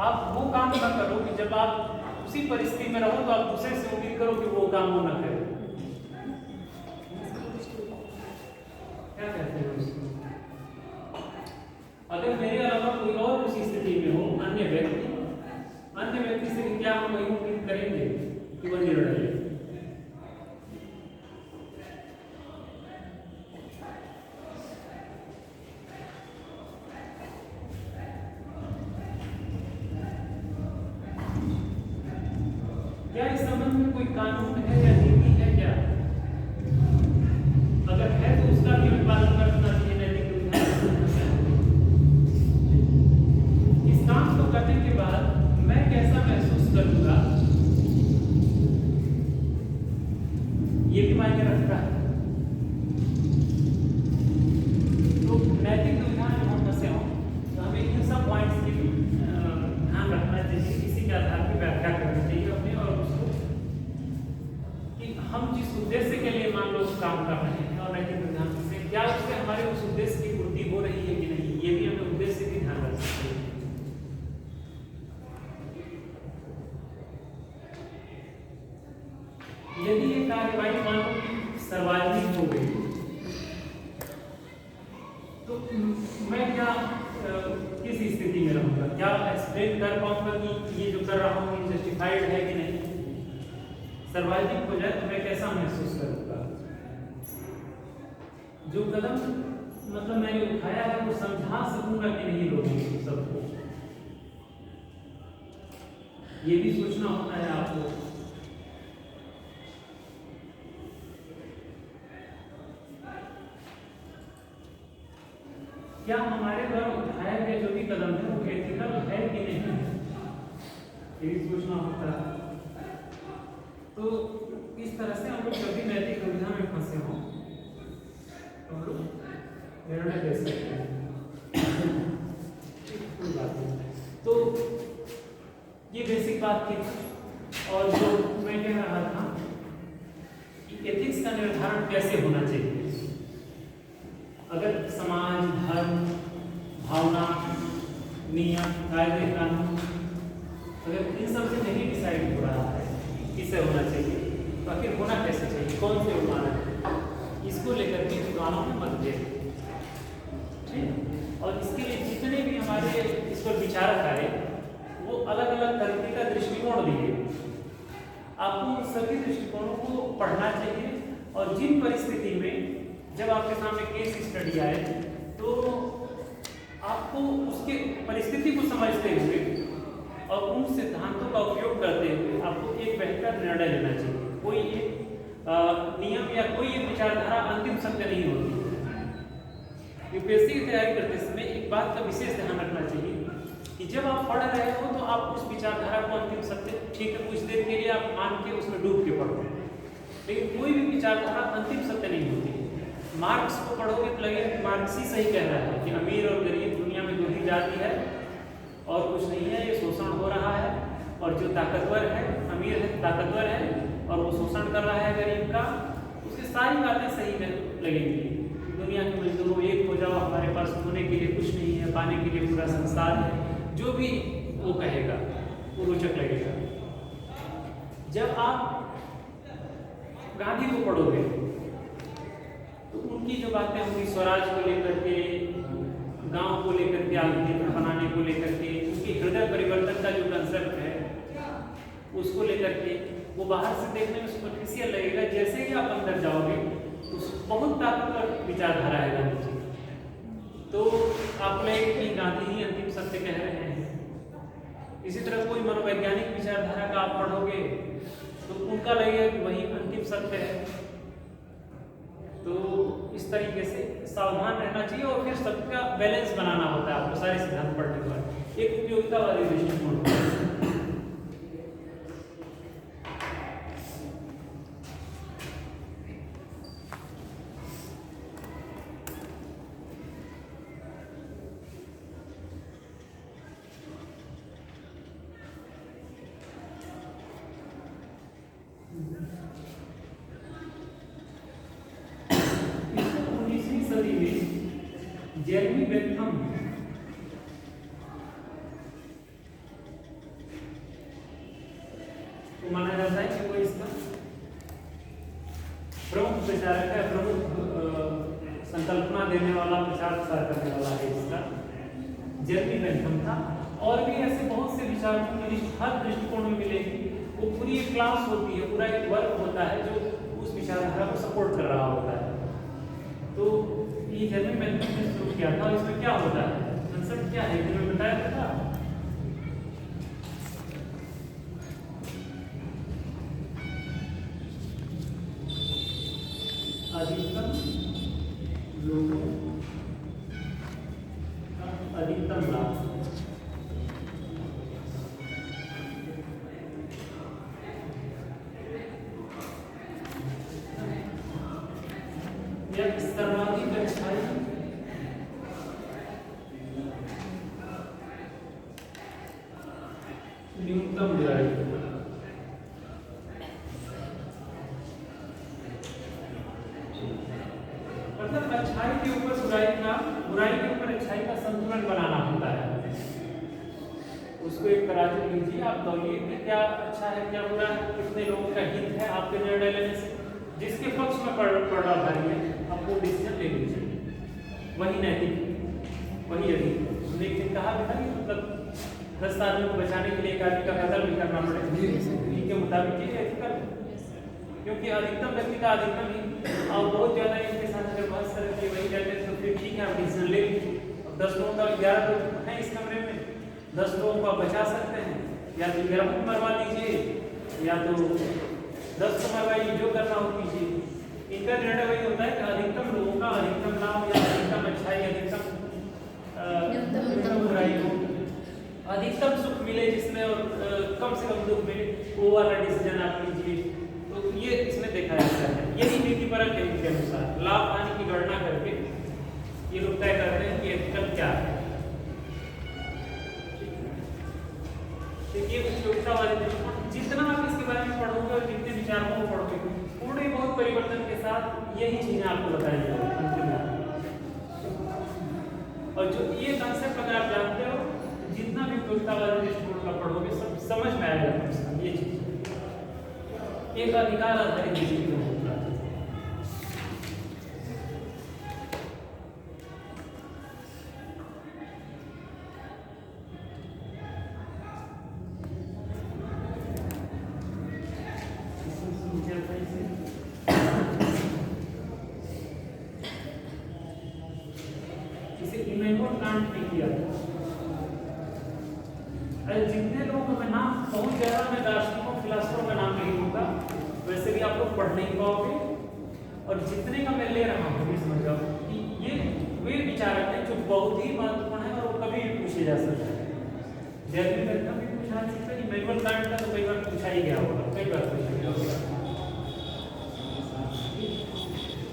आप वो काम न करो कि जब आप उसी परिस्थिति में रहो तो आप दूसरे से उम्मीद करो कि वो काम वो न करे। क्या कहते हैं उसको? अगर मेरे अलावा कोई और उसी स्थिति में हो, अन्य व्यक्ति से क्या हम वही उम्मीद करेंगे कि वह निर्णय ले? क्या इस संबंध में कोई कानून है या नीति है क्या? अगर है तो उसका भी पालन करना चाहिए। नैतिक दुविधा इस काम को करने के बाद मैं कैसा महसूस करूंगा, ये भी मायने रखता है। तो नैतिक दुविधा में हम फंसे हों तो हमें इन सब पॉइंट्स की ध्यान रखना चाहिए। करना है और नैतिक सिद्धांत से क्या उससे हमारे उस उद्देश्य की पूर्ति हो रही है कि नहीं, ये भी हमें उद्देश्य भी ध्यान रख सकते हैं। यदि ये कार्यवाही मान लो कि सर्वाधिक हो गई तो मैं क्या किस स्थिति में रहूंगा, क्या एक्सप्लेन कर पाऊंगा कि ये जो कर रहा हूँ ये जस्टिफाइड है कि नहीं। सर्वाधिक हो जाए तो मैं कैसा महसूस करूंगा। जो कदम मतलब मैंने उठाया है वो समझा सकूंगा कि नहीं लोगों को, सबको, ये भी सोचना होता है आपको। क्या हमारे द्वारा उठाया गया जो भी कदम है वो एथिकल है कि नहीं, ये भी सोचना होता है। तो इस तरह से हम लोग कभी नैतिक दुविधा में फंसे हों तो हम लोग निर्णय ले सकते हैं। कोई बात नहीं। तो ये बेसिक बात थी। और जो मैं कह रहा था कि एथिक्स का निर्धारण कैसे होना चाहिए। अगर समाज, धर्म, भावना, नियम, कायदे, कानून अगर इन सब से नहीं डिसाइड हो रहा है किससे होना चाहिए तो आखिर होना कैसे चाहिए, कौन से मानक है, इसको लेकर के विद्वानों में मतभेद। ठीक, और इसके लिए जितने भी हमारे इस पर विचारक आए वो अलग अलग तरीके का दृष्टिकोण दिए। आपको उन सभी दृष्टिकोणों को पढ़ना चाहिए और जिन परिस्थिति में जब आपके सामने केस स्टडी आए तो आपको उसके परिस्थिति को समझते हुए और उन सिद्धांतों का उपयोग करते हुए आपको एक बेहतर निर्णय लेना चाहिए। कोई एक नियम या कोई एक विचारधारा अंतिम सत्य नहीं होती। यूपीएससी की तैयारी करते समय एक बात का विशेष ध्यान रखना चाहिए कि जब आप पढ़ रहे हो तो आप उस विचारधारा को अंतिम सत्य, ठीक है कुछ देर के लिए आप मान के उसमें डूब के पढ़ो, लेकिन कोई भी विचारधारा अंतिम सत्य नहीं होती। मार्क्स को पढ़ोगे तो लगेगा कि मार्क्स ही सही कह रहा है कि अमीर और गरीब दुनिया में दो ही जाति है और कुछ नहीं है, ये शोषण हो रहा है और जो ताकतवर है, अमीर है ताकतवर है और वो शोषण कर रहा है गरीब का, उसकी सारी बातें सही लगेंगी। दुनिया के मजदूरों एक हो जाओ, हमारे पास होने के लिए कुछ नहीं है, पाने के लिए पूरा संसार है, जो भी वो कहेगा वो रोचक लगेगा। जब आप गांधी को पढ़ोगे तो उनकी जो बातें होंगी स्वराज को लेकर के, गांव को लेकर के, आत्मनिर्भर बनाने को लेकर के, उनकी हृदय परिवर्तन का जो कंसेप्ट है उसको लेकर के, वो बाहर से देखने में सुपरफिशियल लगेगा। जैसे ही आप अंदर जाओगे तो बहुत ताकतवर विचारधारा है गांधी जी। तो आपको लगेगा कि गांधी ही अंतिम सत्य कह रहे हैं। इसी तरह कोई मनोवैज्ञानिक विचारधारा का आप पढ़ोगे तो उनका लगेगा कि वही अंतिम सत्य है। तो इस तरीके से सावधान रहना चाहिए और फिर सबका बैलेंस बनाना होता है आपको सारे सिद्धांत पढ़ने के बाद, एक उपयोगिता वाली दृष्टिकोण। जेरेमी बेंथम को माना जाता है कि वो इसका प्रमुख प्रचारक है, प्रमुख संकल्पना देने वाला, प्रचार प्रसार करने वाला है इसका जेरेमी बेंथम था। और भी ऐसे बहुत से विचारकों की लिस्ट हर दृष्टिकोण में मिलेगी। वो पूरी एक क्लास होती है, पूरा एक वर्ग होता है जो उस विचारधारा को सपोर्ट कर रहा होता है। तो ये जेरेमी बेंथम ने शुरू किया था। इसमें क्या होता है, कंसेप्ट क्या है, मैंने बताया था। अधिकतम लोगों का अधिकतम लाभ। सर्वाधिक अच्छाई न्यूनतम बुराई। इसको एक तराजू लीजिए, आप तौलिए कि क्या अच्छा है क्या बुरा है, कितने लोगों का हित है आपके निर्णय लेने से। जिसके पक्ष में पड़ रहा भाई है आप वो डिसीजन ले लीजिए, वही नैतिक, वही अधिक। हमने एक दिन कहा भी था कि मतलब 10 आदमियों को बचाने के लिए एक आदमी का कत्ल भी करना पड़े, इनके मुताबिक ये एथिकल, क्योंकि अधिकतम व्यक्ति का अधिकतम ही और बहुत ज़्यादा इनके साथ अगर बहस करें वही कहते हैं तो फिर ठीक है आप डिसीजन ले लीजिए। 10 लोगों का 11 लोग हैं इस कमरे में, 10 लोगों को बचा सकते हैं, या तो 11 को मरवा लीजिए या तो 10 को मरवाइए, जो करना हो कीजिए। इनका निर्णय वही होता है कि अधिकतम लोगों का अधिकतम लाभ या अधिकतम अच्छाई, अधिकतम बुराई हो, अधिकतम सुख मिले जिसमें और कम से कम दुख मिले, वो वाला डिसीजन आप लीजिए। तो ये इसमें देखा जाता है, यही नीतिपरक है। इनके अनुसार लाभ हानि की गणना करके ये लोग तय करते हैं कि एथिकल क्या है। देखिए उपयोगितावादी दृष्टिकोण, जितना आप इसके बारे में पढ़ोगे और जितने विचारों को पढ़ोगे थोड़े बहुत परिवर्तन के साथ यही चीजें आपको बताई जाएगी। और जो ये कंसेप्ट अगर आप जानते हो, जितना भी उपयोगितावादी दृष्टिकोण का पढ़ोगे सब समझ में आएगा। कम से कम ये चीज एक अधिकार आधारित दृष्टिकोण होता है। जितने लोगों का मैं नाम बहुत ज्यादा मैं दार्शनिकों फिलोसोफरों का नाम नहीं लूंगा, वैसे भी आप लोग पढ़ नहीं पाओगे। और जितने का मैं ले रहा हूँ ये समझ जाओ कि ये वे विचारक हैं जो बहुत ही महत्वपूर्ण है और वो कभी भी पूछे जा सकते हैं। जैसे का भी पूछा जा सकता है, इमैनुअल कांट का तो कई बार पूछा ही गया होगा, कई बार पूछा गया होगा।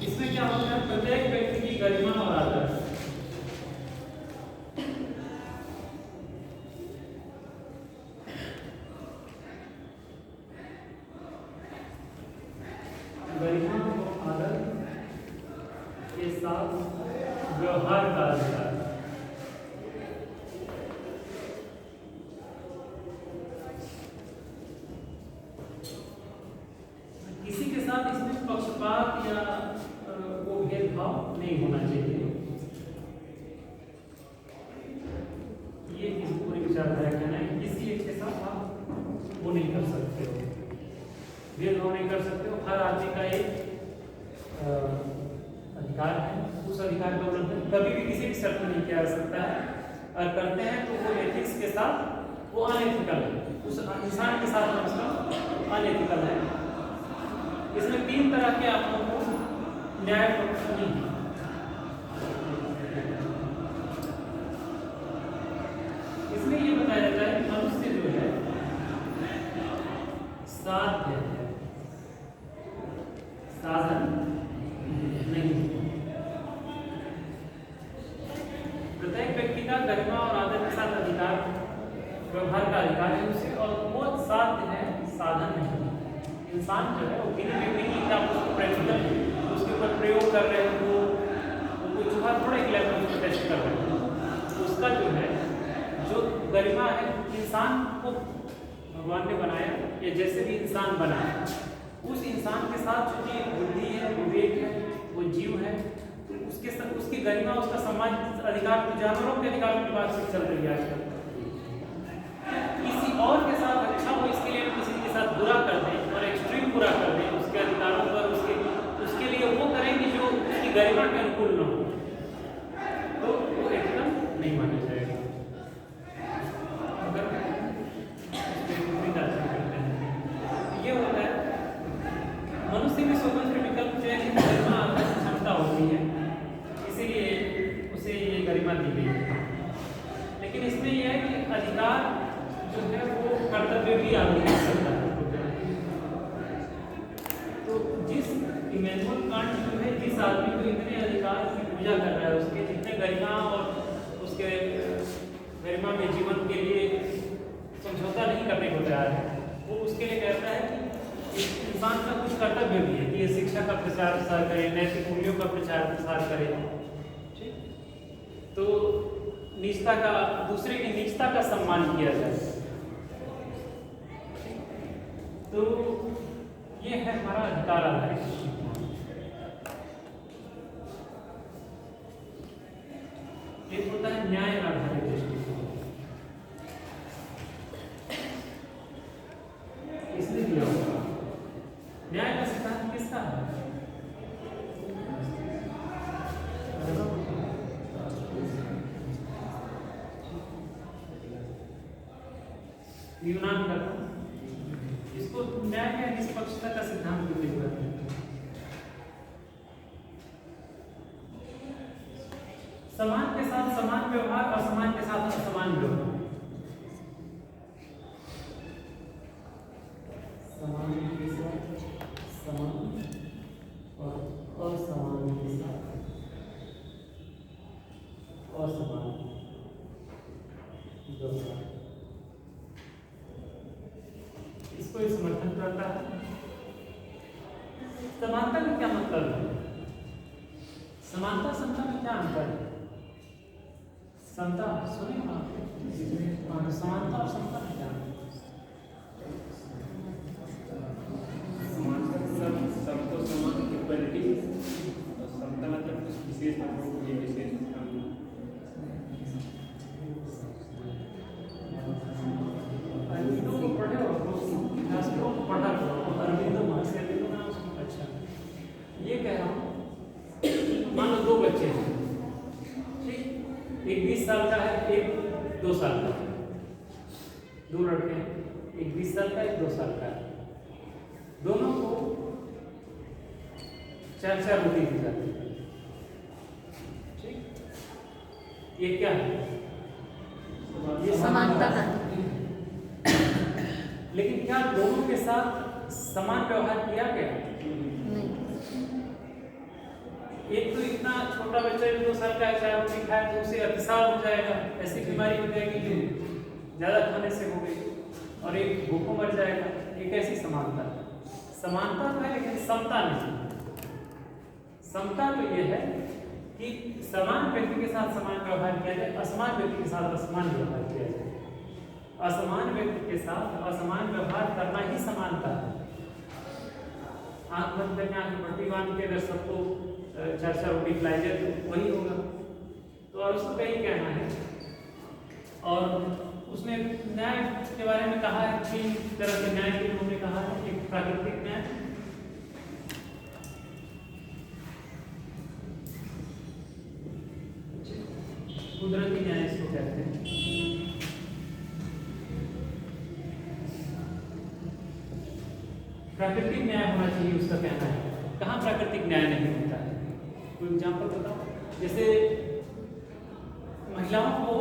इसमें क्या होता है, प्रत्येक व्यक्ति की गरिमा और आदर, गरिमा और आदर के साथ व्यवहार का अधिकार। किसी के साथ इसमें पक्षपात या वो भेदभाव नहीं होना चाहिए। ये इस पूरी विचारधारा का कहना है। किसी एक के साथ आप वो नहीं कर सकते हो, भेदभाव नहीं कर सकते हो। हर आदमी का एक अधिकार है, उस अधिकार का उल्लंघन कभी भी किसी भी शर्त में नहीं किया जा सकता है। और करते हैं तो वो एथिक्स के साथ वो अनएथिकल है, उस इंसान के साथ उसका अनएथिकल है। इसमें 3 तरह के आप लोगों को न्याय पक्ष नहीं है। इसमें ये बताया जाता है मनुष्य जो है साध्य है, साधन नहीं। प्रत्येक व्यक्ति का गरिमा और आदर के साथ अधिकार, व्यवहार का अधिकार है उसे, और वो साध्य है, साधन नहीं। इंसान जो है वो बिना नहीं कि आप उसको प्रैक्टिकल उसके ऊपर प्रयोग कर रहे हो, वो चूहा थोड़ा एक लेवल उसको टेस्ट कर रहे हो। उसका जो है जो गरिमा है, इंसान को भगवान ने बनाया या जैसे भी इंसान बनाया, उस इंसान के साथ जो भी बुद्धि है, विवेक है, वो जीव है, तो उसकी गरिमा, उसका समाज अधिकार, तो जानवरों के अधिकारों की बात से चल रही है आजकल। किसी और के साथ अच्छा हो इसके लिए किसी के साथ बुरा कर दें और एक्सट्रीम बुरा कर दें, उसके अधिकारों पर उसके लिए वो करेंगे जो उसकी गरिमा के अनुकूल न हो, तो वो एकदम नहीं माना जाएगा। अगर ये होता है मनुष्य में स्वतंत्र विकल्प चयन गरिमा क्षमता होती है, इसीलिए उसे ये गरिमा दी गई है। लेकिन इसमें यह है कि अधिकार जो है वो कर्तव्य भी आगे कर सकता है। तो जिस इमैनुअल कांट जो है, जिस आदमी को इतने अधिकार की पूजा कर रहा है, उसके जितने गरिमा और उसके गरिमा में जीवन के लिए समझौता नहीं करने को तैयार है, वो उसके लिए कहता है कि इंसान का कुछ कर्तव्य भी है कि ये शिक्षा का प्रचार प्रसार करे, नैतिक मूल्यों का प्रचार प्रसार करे। ठीक, तो नीचता का, दूसरे की नीचता का सम्मान किया जाए। तो ये है हमारा अधिकार आधारित दृष्टिकोण। एक होता है न्याय आधारित दृष्टिकोण। इसलिए दिया होगा न्याय का सिद्धांत किसका है? यूनान का था। इसको न्याय या निष्पक्षता का सिद्धांत भी कहते हैं। समान के साथ समान व्यवहार, असमान के साथ असमान व्यवहार। समान के साथ समान और असमान के साथ असमान व्यवहार, इसको ये समर्थन करता है। समानता का क्या मतलब है? समानता समता में क्या अंतर है? समता सुने ना, समानता और समता में क्या अंतर है? सबको समान इक्वलिटी, और समता मतलब कुछ विशेष लोगों को ये विशेष अरविंदो को पढ़े हो, शास्त्रों को पढ़ा करो। अरविंदो महर्षि अरविंदो नाम सुना? अच्छा, ये कह रहा हूँ, मान लो दो बच्चे हैं, ठीक, एक 20 साल का है, एक 2 साल का है। दो लड़के हैं, एक 20 साल का, एक 2 साल का है। दोनों को 4-4 रोटी दी जाती है, ठीक। ये क्या है? ये समानता का। लेकिन क्या दोनों के साथ समान व्यवहार किया गया? नहीं। एक तो इतना छोटा बच्चा 2 साल का है, 4 रोटी खाए तो उसे अतिसार हो जाएगा, ऐसी बीमारी हो जाएगी जो ज्यादा खाने से हो गई, और एक भूखों मर जाएगा। एक ऐसी समानता है। समानता तो है लेकिन समता नहीं। समता तो ये है कि समान व्यक्ति के साथ समान व्यवहार किया जाए, असमान व्यक्ति के साथ असमान व्यवहार किया जाए। असमान व्यक्ति के साथ असमान व्यवहार करना ही समानता है। आंख बंद करके आंख पट्टी बांध के अगर सबको 4-4 रोटी खिलाई जाए तो वही होगा। तो और उसको कहीं कहना है, और उसने न्याय के बारे में कहा है, 3 तरह के न्याय के उन्होंने कहा है। एक प्राकृतिक न्याय, कुदरती न्याय इसको कहते हैं। प्राकृतिक न्याय होना चाहिए उसका कहना है। कहाँ प्राकृतिक न्याय नहीं होता है? कोई एग्जाम्पल बताओ। जैसे महिलाओं को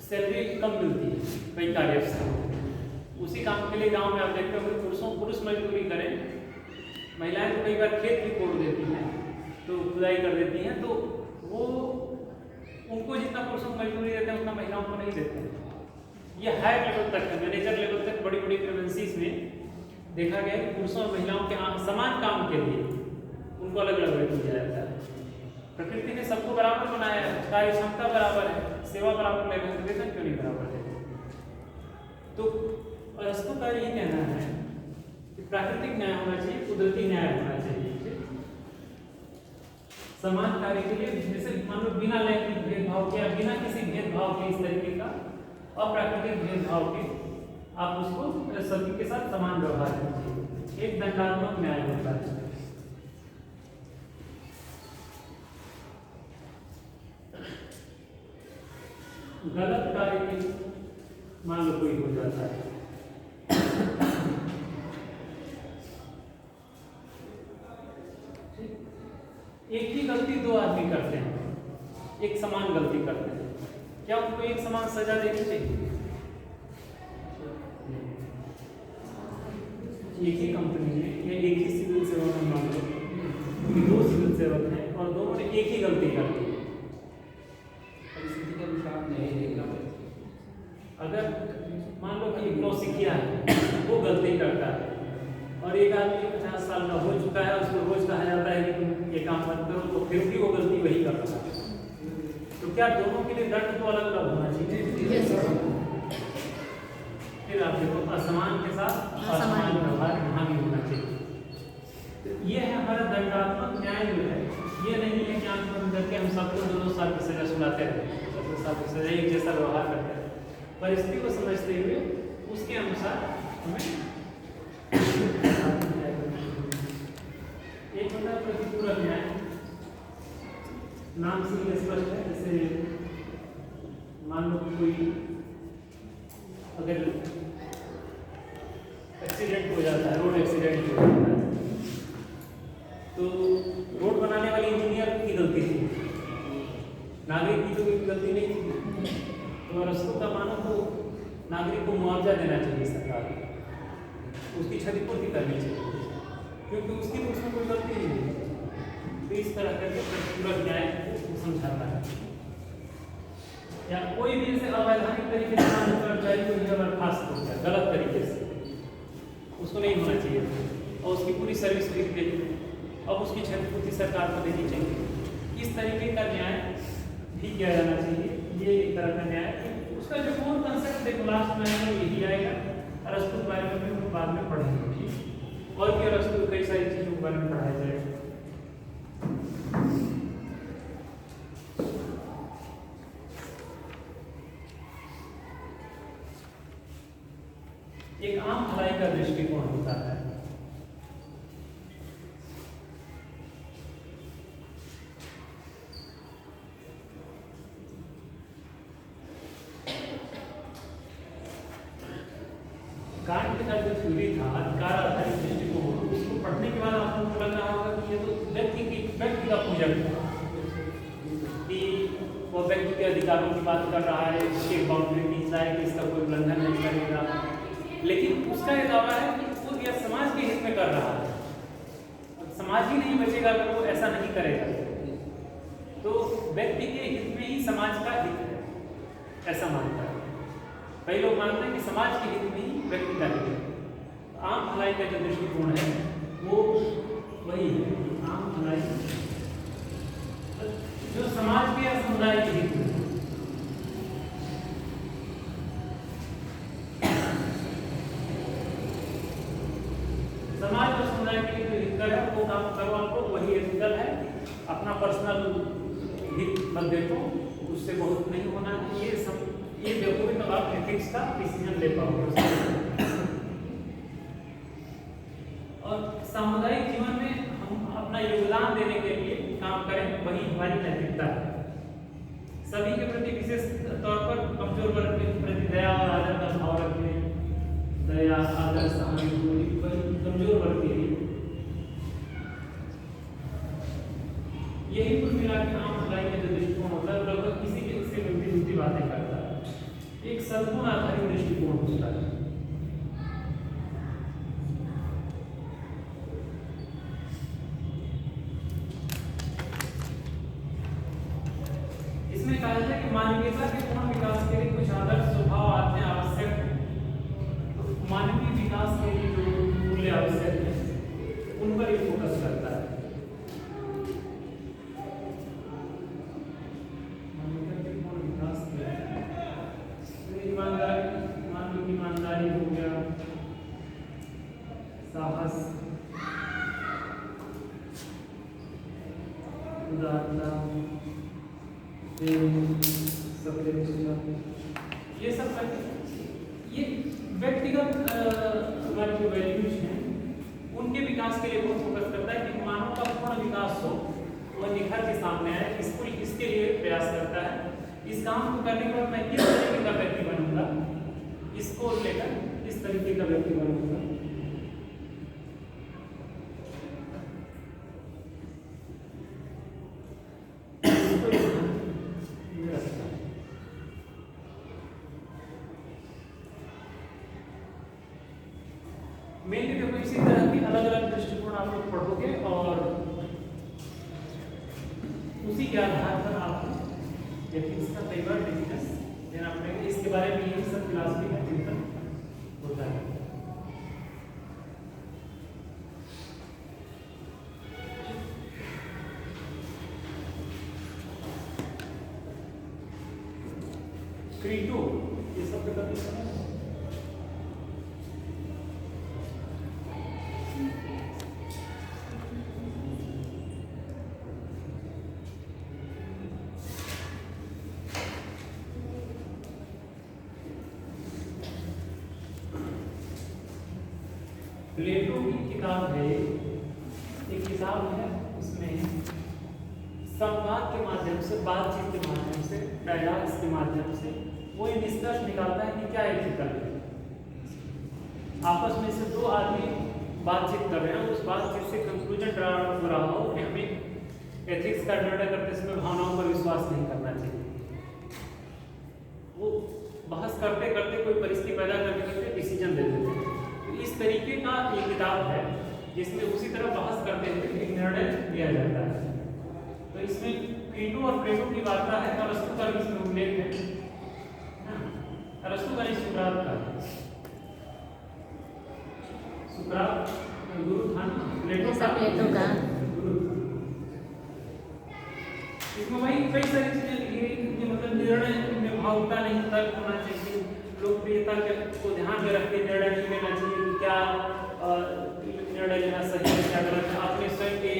सैलरी कम मिलती है कई कार्य से, उसी काम के लिए गांव में आप देखते हो पुरुष मजदूरी करें, महिलाएं तो कई बार खेत भी कोड़ देती हैं, तो खुदाई कर देती हैं, तो वो उनको जितना पुरुषों को मजदूरी देते हैं उतना महिलाओं को नहीं देते हैं। ये हाई लेवल तक है, मैनेजर लेवल तक बड़ी बड़ी एजेंसीज में देखा गया कि पुरुषों और महिलाओं के समान काम के लिए उनको अलग अलग वेतन दिया जाता है। प्रकृति ने सबको बराबर बनाया है, कार्य क्षमता बराबर है, सेवा बराबर ले रहे हैं, वेतन क्यों नहीं बराबर है? तो अरस्तु का ये कहना है कि प्राकृतिक न्याय होना चाहिए, कुदरती न्याय होना चाहिए। समान कार्य के लिए, जैसे मान लो बिना लैंगिक भेदभाव के, बिना किसी भेदभाव के, इस तरीके का अप्राकृतिक भेदभाव के आप उसको सभी के साथ समान व्यवहार कीजिए। एक दंडात्मक न्याय होता है। गलत कार्य की मान लो कोई हो जाता है, एक ही गलती 2 आदमी करते हैं, एक समान गलती करते हैं, क्या उनको एक समान सजा देनी चाहिए? एक ही कंपनी में या एक ही सिविल सेवक में मान लो 2 सिविल सेवक हैं और दोनों ने एक ही गलती कर दी, परिस्थिति के अनुसार नहीं देगा। अगर मान लो कि नौसिखिया है, वो गलती करता है, और एक आदमी जो 50 साल का हो चुका है, उसको रोज कहा जाता है कि तुम ये काम मत करो, तो फिर भी वो गलती वही कर रहा है, तो क्या दोनों के लिए दंड तो अलग अलग होना चाहिए? फिर आप देखो असमान के साथ असमान व्यवहार यहाँ भी होना चाहिए। तो ये है हमारा दंडात्मक न्याय जो है, ये नहीं है कि आंख बंद करके हम सबको 2 साल की सजा सुनाते रहते हैं, 2 साल की सजा एक जैसा व्यवहार करते हैं। परिस्थिति को समझते हुए उसके अनुसार हमें एक होता है प्रतिपूरक न्याय, नाम से ही स्पष्ट है। जैसे मान लो कोई अगर एक्सीडेंट हो जाता है, रोड एक्सीडेंट हो जाता है, तो रोड बनाने वाले इंजीनियर की गलती थी, नागरिक की तो कोई गलती नहीं थी। तो रस्तों का मानो तो नागरिक को मुआवजा देना चाहिए सरकार को, उसकी क्षतिपूर्ति करनी चाहिए, क्योंकि उसकी तो उसमें कोई गलती नहीं है। तो इस तरह करके प्रतिपूरक न्याय को समझाता है। या कोई भी ऐसे अवैधानिक तरीके से कर्मचारी को बर्खास्त हो गया गलत तरीके से, उसको नहीं होना चाहिए और उसकी पूरी सर्विस बिक गई, अब उसकी क्षतिपूर्ति सरकार को देनी चाहिए। इस तरीके का न्याय भी किया जाना चाहिए। ये एक तरह का न्याय है। उसका जो मूल कंसेप्ट देखो लास्ट में है यही आएगा। अरस्तु के बारे में हम बाद में पढ़ेंगे, ठीक। और भी अरस्तु कई सारी चीजों के बारे में पढ़ाया जाएगा। एक आम भलाई का दृष्टिकोण होता है। कांट का जो थ्योरी था अधिकार आधारित दृष्टिकोण, उसको पढ़ने के बाद आप लोगों को लग रहा होगा कि ये तो व्यक्ति का पूजन है, कि वो व्यक्ति के अधिकारों की बात कर रहा है, इसके बाउंड्री नहीं जाए कि इसका कोई उल्लंघन नहीं करेगा। लेकिन उसका ये दावा है कि वो यह समाज के हित में कर रहा है, समाज ही नहीं बचेगा अगर वो ऐसा नहीं करेगा। तो व्यक्ति के हित में ही समाज का हित है, ऐसा मानता है। कई लोग मानते हैं कि समाज के हित में ही व्यक्ति का हित है। आम भलाई का जो दृष्टिकोण है वो वही है, आम भलाई जो समाज के या समुदाय के हित में। समाज और समुदाय के लिए जो हितकर है वो काम करो, आपको वही एथिकल है। अपना पर्सनल हित मत देखो, उससे बहुत नहीं होना है। ये देखोगे तो आप एथिक्स का डिसीजन ले पाओगे। और सामुदायिक जीवन में हम अपना योगदान देने के लिए काम करें, वही हमारी नैतिकता है। सभी के प्रति विशेष तौर पर कमजोर वर्ग के प्रति दया और आदर का भाव रखें। दया, आदर, सहानुभूति वही कमजोर वर्ग के लिए। यही कुल मिला के आम भलाई में जो दृष्टिकोण होता है लगभग किसी के से मिलती जुलती बातें करता है। एक सद्गुण आधारित दृष्टिकोण होता है। इसमें कहा जाता है कि मानवीयता के पूर्ण विकास के लिए कुछ आदर्श स्वभाव आते आवश्यक है। तो मानवीय विकास के लिए जो मूल्य आवश्यक है उन पर ये फोकस करता है। ईमानदारी हो गया, साहस, उदारता, ये सब ये व्यक्तिगत हमारी जो वैल्यूज हैं उनके विकास के लिए बहुत फोकस करता है कि मानव का पूर्ण विकास हो, वह निखर के सामने आए। इसके लिए प्रयास करता है। इस काम को करने के बाद मैं किस तरीके का व्यक्ति बनूंगा, इसको लेकर इस तरीके का व्यक्ति बनूंगा। मेनली देखो इसी तरह की अलग अलग दृष्टिकोण आप लोग पढ़ोगे और उसी के आधार पर आपको एथिक्स का कई बार डिफिनेशन देना पड़ेगा। इसके बारे में यही सब फिलॉसफी का चिंतन होता है। क्रीटो, ये शब्द कभी सुना है? प्लेटो की किताब है, एक किताब है, उसमें संवाद के माध्यम से, बातचीत के माध्यम से, डायलॉग्स के माध्यम से वो ये निष्कर्ष निकालता है कि क्या एथिकल है। आपस में से दो आदमी बातचीत कर रहे हैं, उस बातचीत से कंक्लूजन ड्रा हो रहा हो कि हमें एथिक्स का निर्णय करते समय भावनाओं पर विश्वास नहीं करना चाहिए। वो बहस करते करते कोई परिस्थिति पैदा करके डिसीजन दे देते हैं। तो इस तरीके का एक किताब है जिसमें उसी तरह बहस करते हुए एक निर्णय लिया जाता है। तो इसमें क्रीटो और प्लेटो की वार्ता है, अरस्तु का भी इसमें उल्लेख है। अरस्तु का नहीं, सुकरात का। सुकरात गुरु था ना, प्लेटो का गुरु। इसमें वही कई सारी चीजें लिखी गई कि मतलब निर्णय में भावुकता नहीं, तर्क होना चाहिए, लोकप्रियता को ध्यान में रख के निर्णय नहीं लेना चाहिए कि क्या निर्णय लेना सही है, क्या गलत है। अपने स्वयं के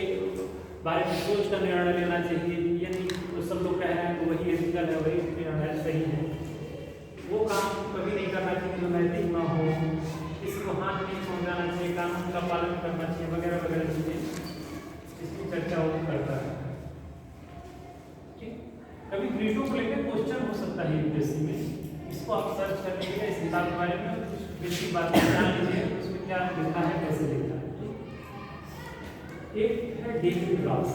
बारे में सोच कर निर्णय लेना चाहिए। यदि तो सब लोग कह रहे हैं तो वही एथिकल है, वही निर्णय सही है। वो काम कभी नहीं करना चाहिए जो नैतिक न हो, किसी को हाथ नहीं पहुँचाना चाहिए, कानून का पालन करना चाहिए, वगैरह वगैरह चीजें इसकी चर्चा वो करता है। ठीक, कभी क्रीटो को लेकर क्वेश्चन हो सकता है यूपीएससी में, इसको आप सर्च कर लीजिए, इस किताब के बारे में बेसिक बातें जान लीजिए, उसमें क्या लिखा है, कैसे लिखा है। एक है डेविड रॉस,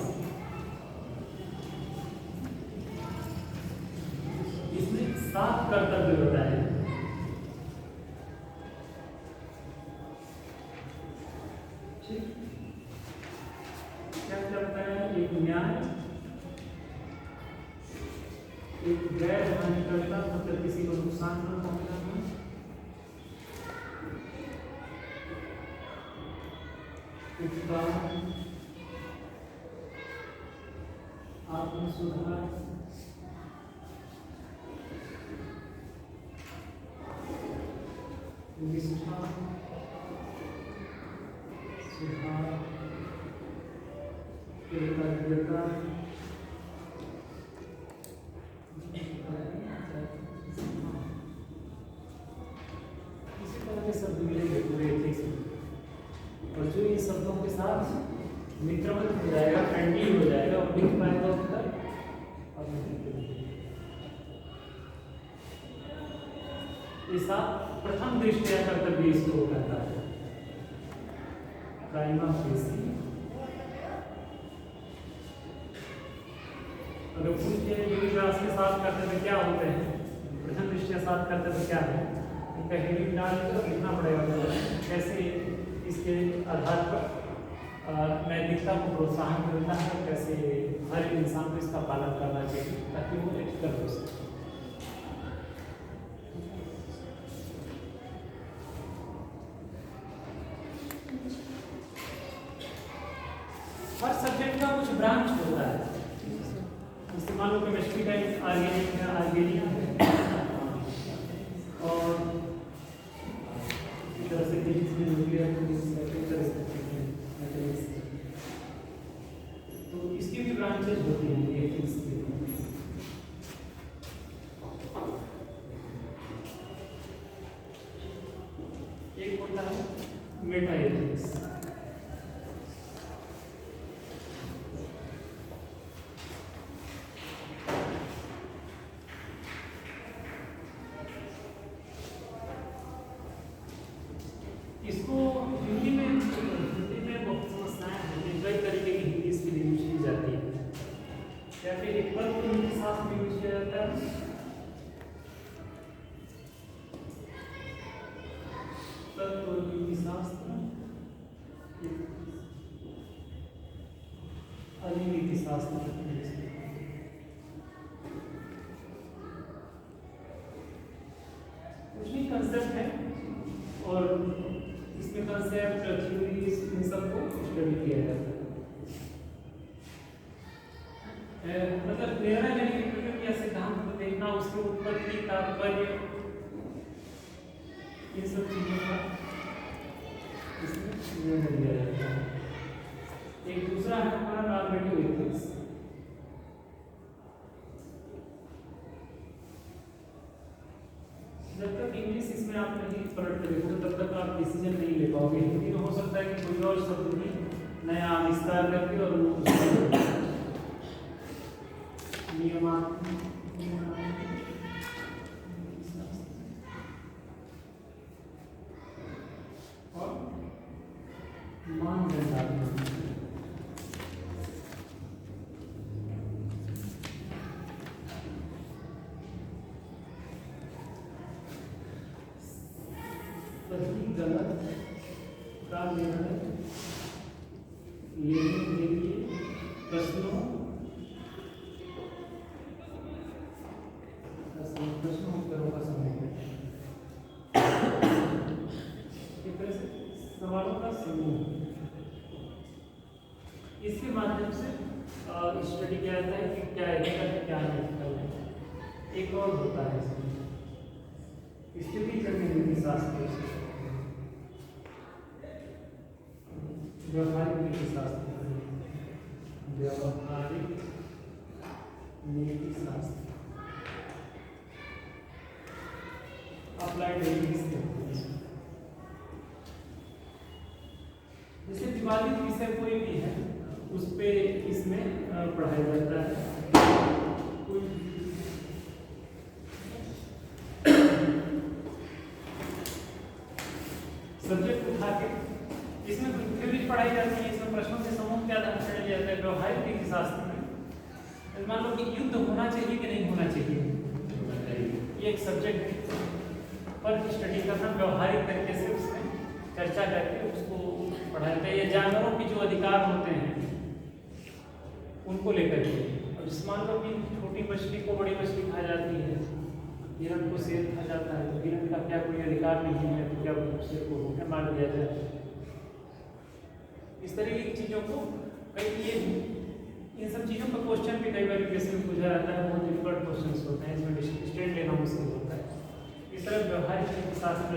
इसमें 7 कर्तव्य बताए हैं। क्या क्या बताया? एक न्याय, एक गैर हानिकारता, मतलब किसी को नुकसान न पहुंचाना, आत्मसुधार, निष्ठा, सुधार, कृतज्ञता, इसी तरह के शब्द मिलेंगे पूरे एथिक्स में। और जो इन शब्दों के साथ मित्रवत हो जाएगा, फ्रेंडली हो जाएगा और लिख पाएगा उत्तर, और ऐसा प्रथम दृष्टया कर्तव्य इसको कहता है, प्राइमा फेसी। अगर पूछे विकास के साथ कर्तव्य क्या होते हैं, प्रथम दृष्टया साथ कर्तव्य क्या है, हेडिंग डाल कर लिखना पड़ेगा कैसे इसके आधार पर नैतिकता को प्रोत्साहन मिलता है, कैसे हर इंसान को इसका पालन करना चाहिए ताकि वो एथिकल हो सके। हर सब्जेक्ट का कुछ ब्रांच होता है, जैसे मान लो केमिस्ट्री का ऑर्गेनिक है और तरह से तो इसकी भी ब्रांचेज होती हैं एथिक्स की। एक होता है मेटा एथिक्स, इसको हिंदी में बहुत समस्याएं हैं, कई तरीके की हिंदी इसकी यूज की जाती है। या फिर एक पद को नीति शास्त्र में यूज किया जाता है, तत्व नीति शास्त्र, अधिनीति शास्त्र। कुछ भी कंसेप्ट है और इसमें कंसेप्ट थ्योरी इन सबको स्टडी किया जाता है। मतलब निर्णय लेने की प्रक्रिया सिद्धांत सिद्धांत को देखना, उसकी उत्पत्ति, तात्पर्य, इन सब चीजों का इसमें निर्णय लिया जाता है। एक दूसरा है हमारा नॉर्मेटिव एथिक्स। जब तक इंग्लिश इसमें आप नहीं पढ़ के देखोगे तब तक आप डिसीजन नहीं ले पाओगे। हिंदी में हो सकता है कि कोई और शब्द भी नया आविष्कार करके और वो और मानदंडात्मक सही गलत का निर्णय लेने के लिए प्रश्नों उत्तरों का समूह है। एक तरह से सवालों का समूह। इसके माध्यम से स्टडी किया जाता है कि क्या एथिकल है, क्या अनएथिकल है। एक और होता है स्थिति जन्य नीति शास्त्र, व्यवहारिक नीति शास्त्र, व्यवहारिक नीति शास्त्र, अप्लाइड एथिक्स। जैसे विवादित विषय कोई भी है उस पे इसमें पढ़ाया जाता है। सब्जेक्ट उठा के इसमें थ्योरी पढ़ाई जाती है, इसमें प्रश्नों के समूह के आधार पर लिया जाता है। व्यवहारिक नीति शास्त्र में मान लो कि युद्ध होना चाहिए कि नहीं होना चाहिए, ये एक सब्जेक्ट पर स्टडी करना, व्यवहारिक तरीके से उसमें चर्चा करके उसको पढ़ाया जाता है। ये जानवरों के जो अधिकार होते हैं उनको लेकर के, अब मान लो कि छोटी मछली को बड़ी मछली खा जाती है, हिरण को शेर खा जाता है, तो हिरण का क्या कोई अधिकार नहीं है, तो क्या शेर को भूखे मार दिया जाए। इस तरह की चीज़ों को कई इन सब चीज़ों का क्वेश्चन भी कई बार कैसे पूछा जाता है, बहुत डिफिकल्ट क्वेश्चन होते हैं, इसमें स्टैंड लेना मुश्किल होता है। इस तरह व्यवहारिक नीति शास्त्र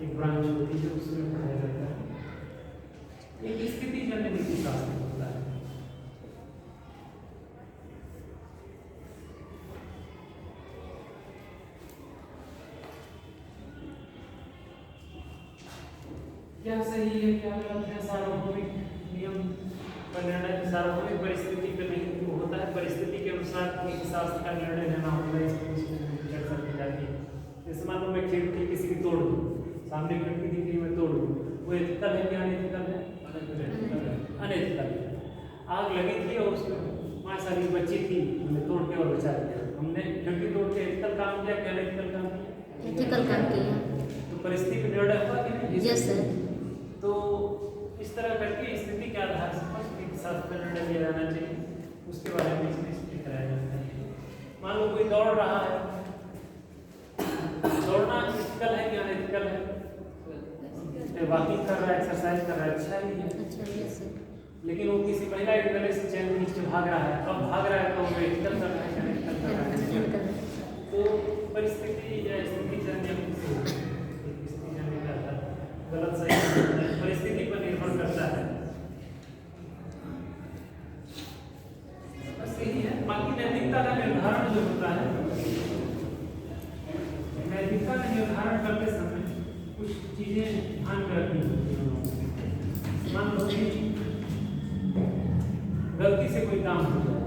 एक ब्रांच होती है उसमें पढ़ाया जाता है। एक स्थिति जन्य नीति शास्त्र होता है। क्या सही है, क्या गलत है, सार्वभौमिक नियम पर निर्णय, सार्वभौमिक परिस्थिति पर नहीं वो होता है, परिस्थिति के अनुसार नीति शास्त्र का निर्णय लेना होता है। इसमें चर्चा की जाती है। जैसे मान लो मैं खिड़की किसी की तोड़ दूँ, सामने खिड़की दिख रही मैं तोड़ दूँ, वो एथिकल है क्या अनएथिकल है? अनएथिकल है। आग लगी थी और उसमें 5 साल की बच्ची थी, हमने तोड़ के और बचा दिया, हमने खिड़की तोड़ के एथिकल काम किया क्या अनएथिकल काम किया? एथिकल काम किया। तो परिस्थिति पर निर्णय हुआ कि नहीं? Yes sir. तो इस तरह करके स्थिति के आधार से नीति शास्त्र का निर्णय लिया जाना चाहिए, उसके बारे में इसमें स्टडी कराया जाता है। मान लो कोई दौड़ रहा है, दौड़ना एथिकल है कि अनएथिकल है? वॉकिंग कर रहा है, एक्सरसाइज कर रहा है, अच्छा ही है। अच्छा यस सर। लेकिन वो किसी महिला के गले से चैन खींच के भाग रहा है, अब भाग रहा है तो वो एथिकल कर रहा है कि अनएथिकल कर रहा है? तो परिस्थिति या स्थिति जन्य गलत सही परिस्थिति पर निर्भर करता है। बस यही है। बाकी नैतिकता का निर्धारण जो होता है, नैतिकता का निर्धारण करते समय कुछ चीजें ध्यान में रखनी होती हैं। मान लो कि गलती से कोई काम हो जाए,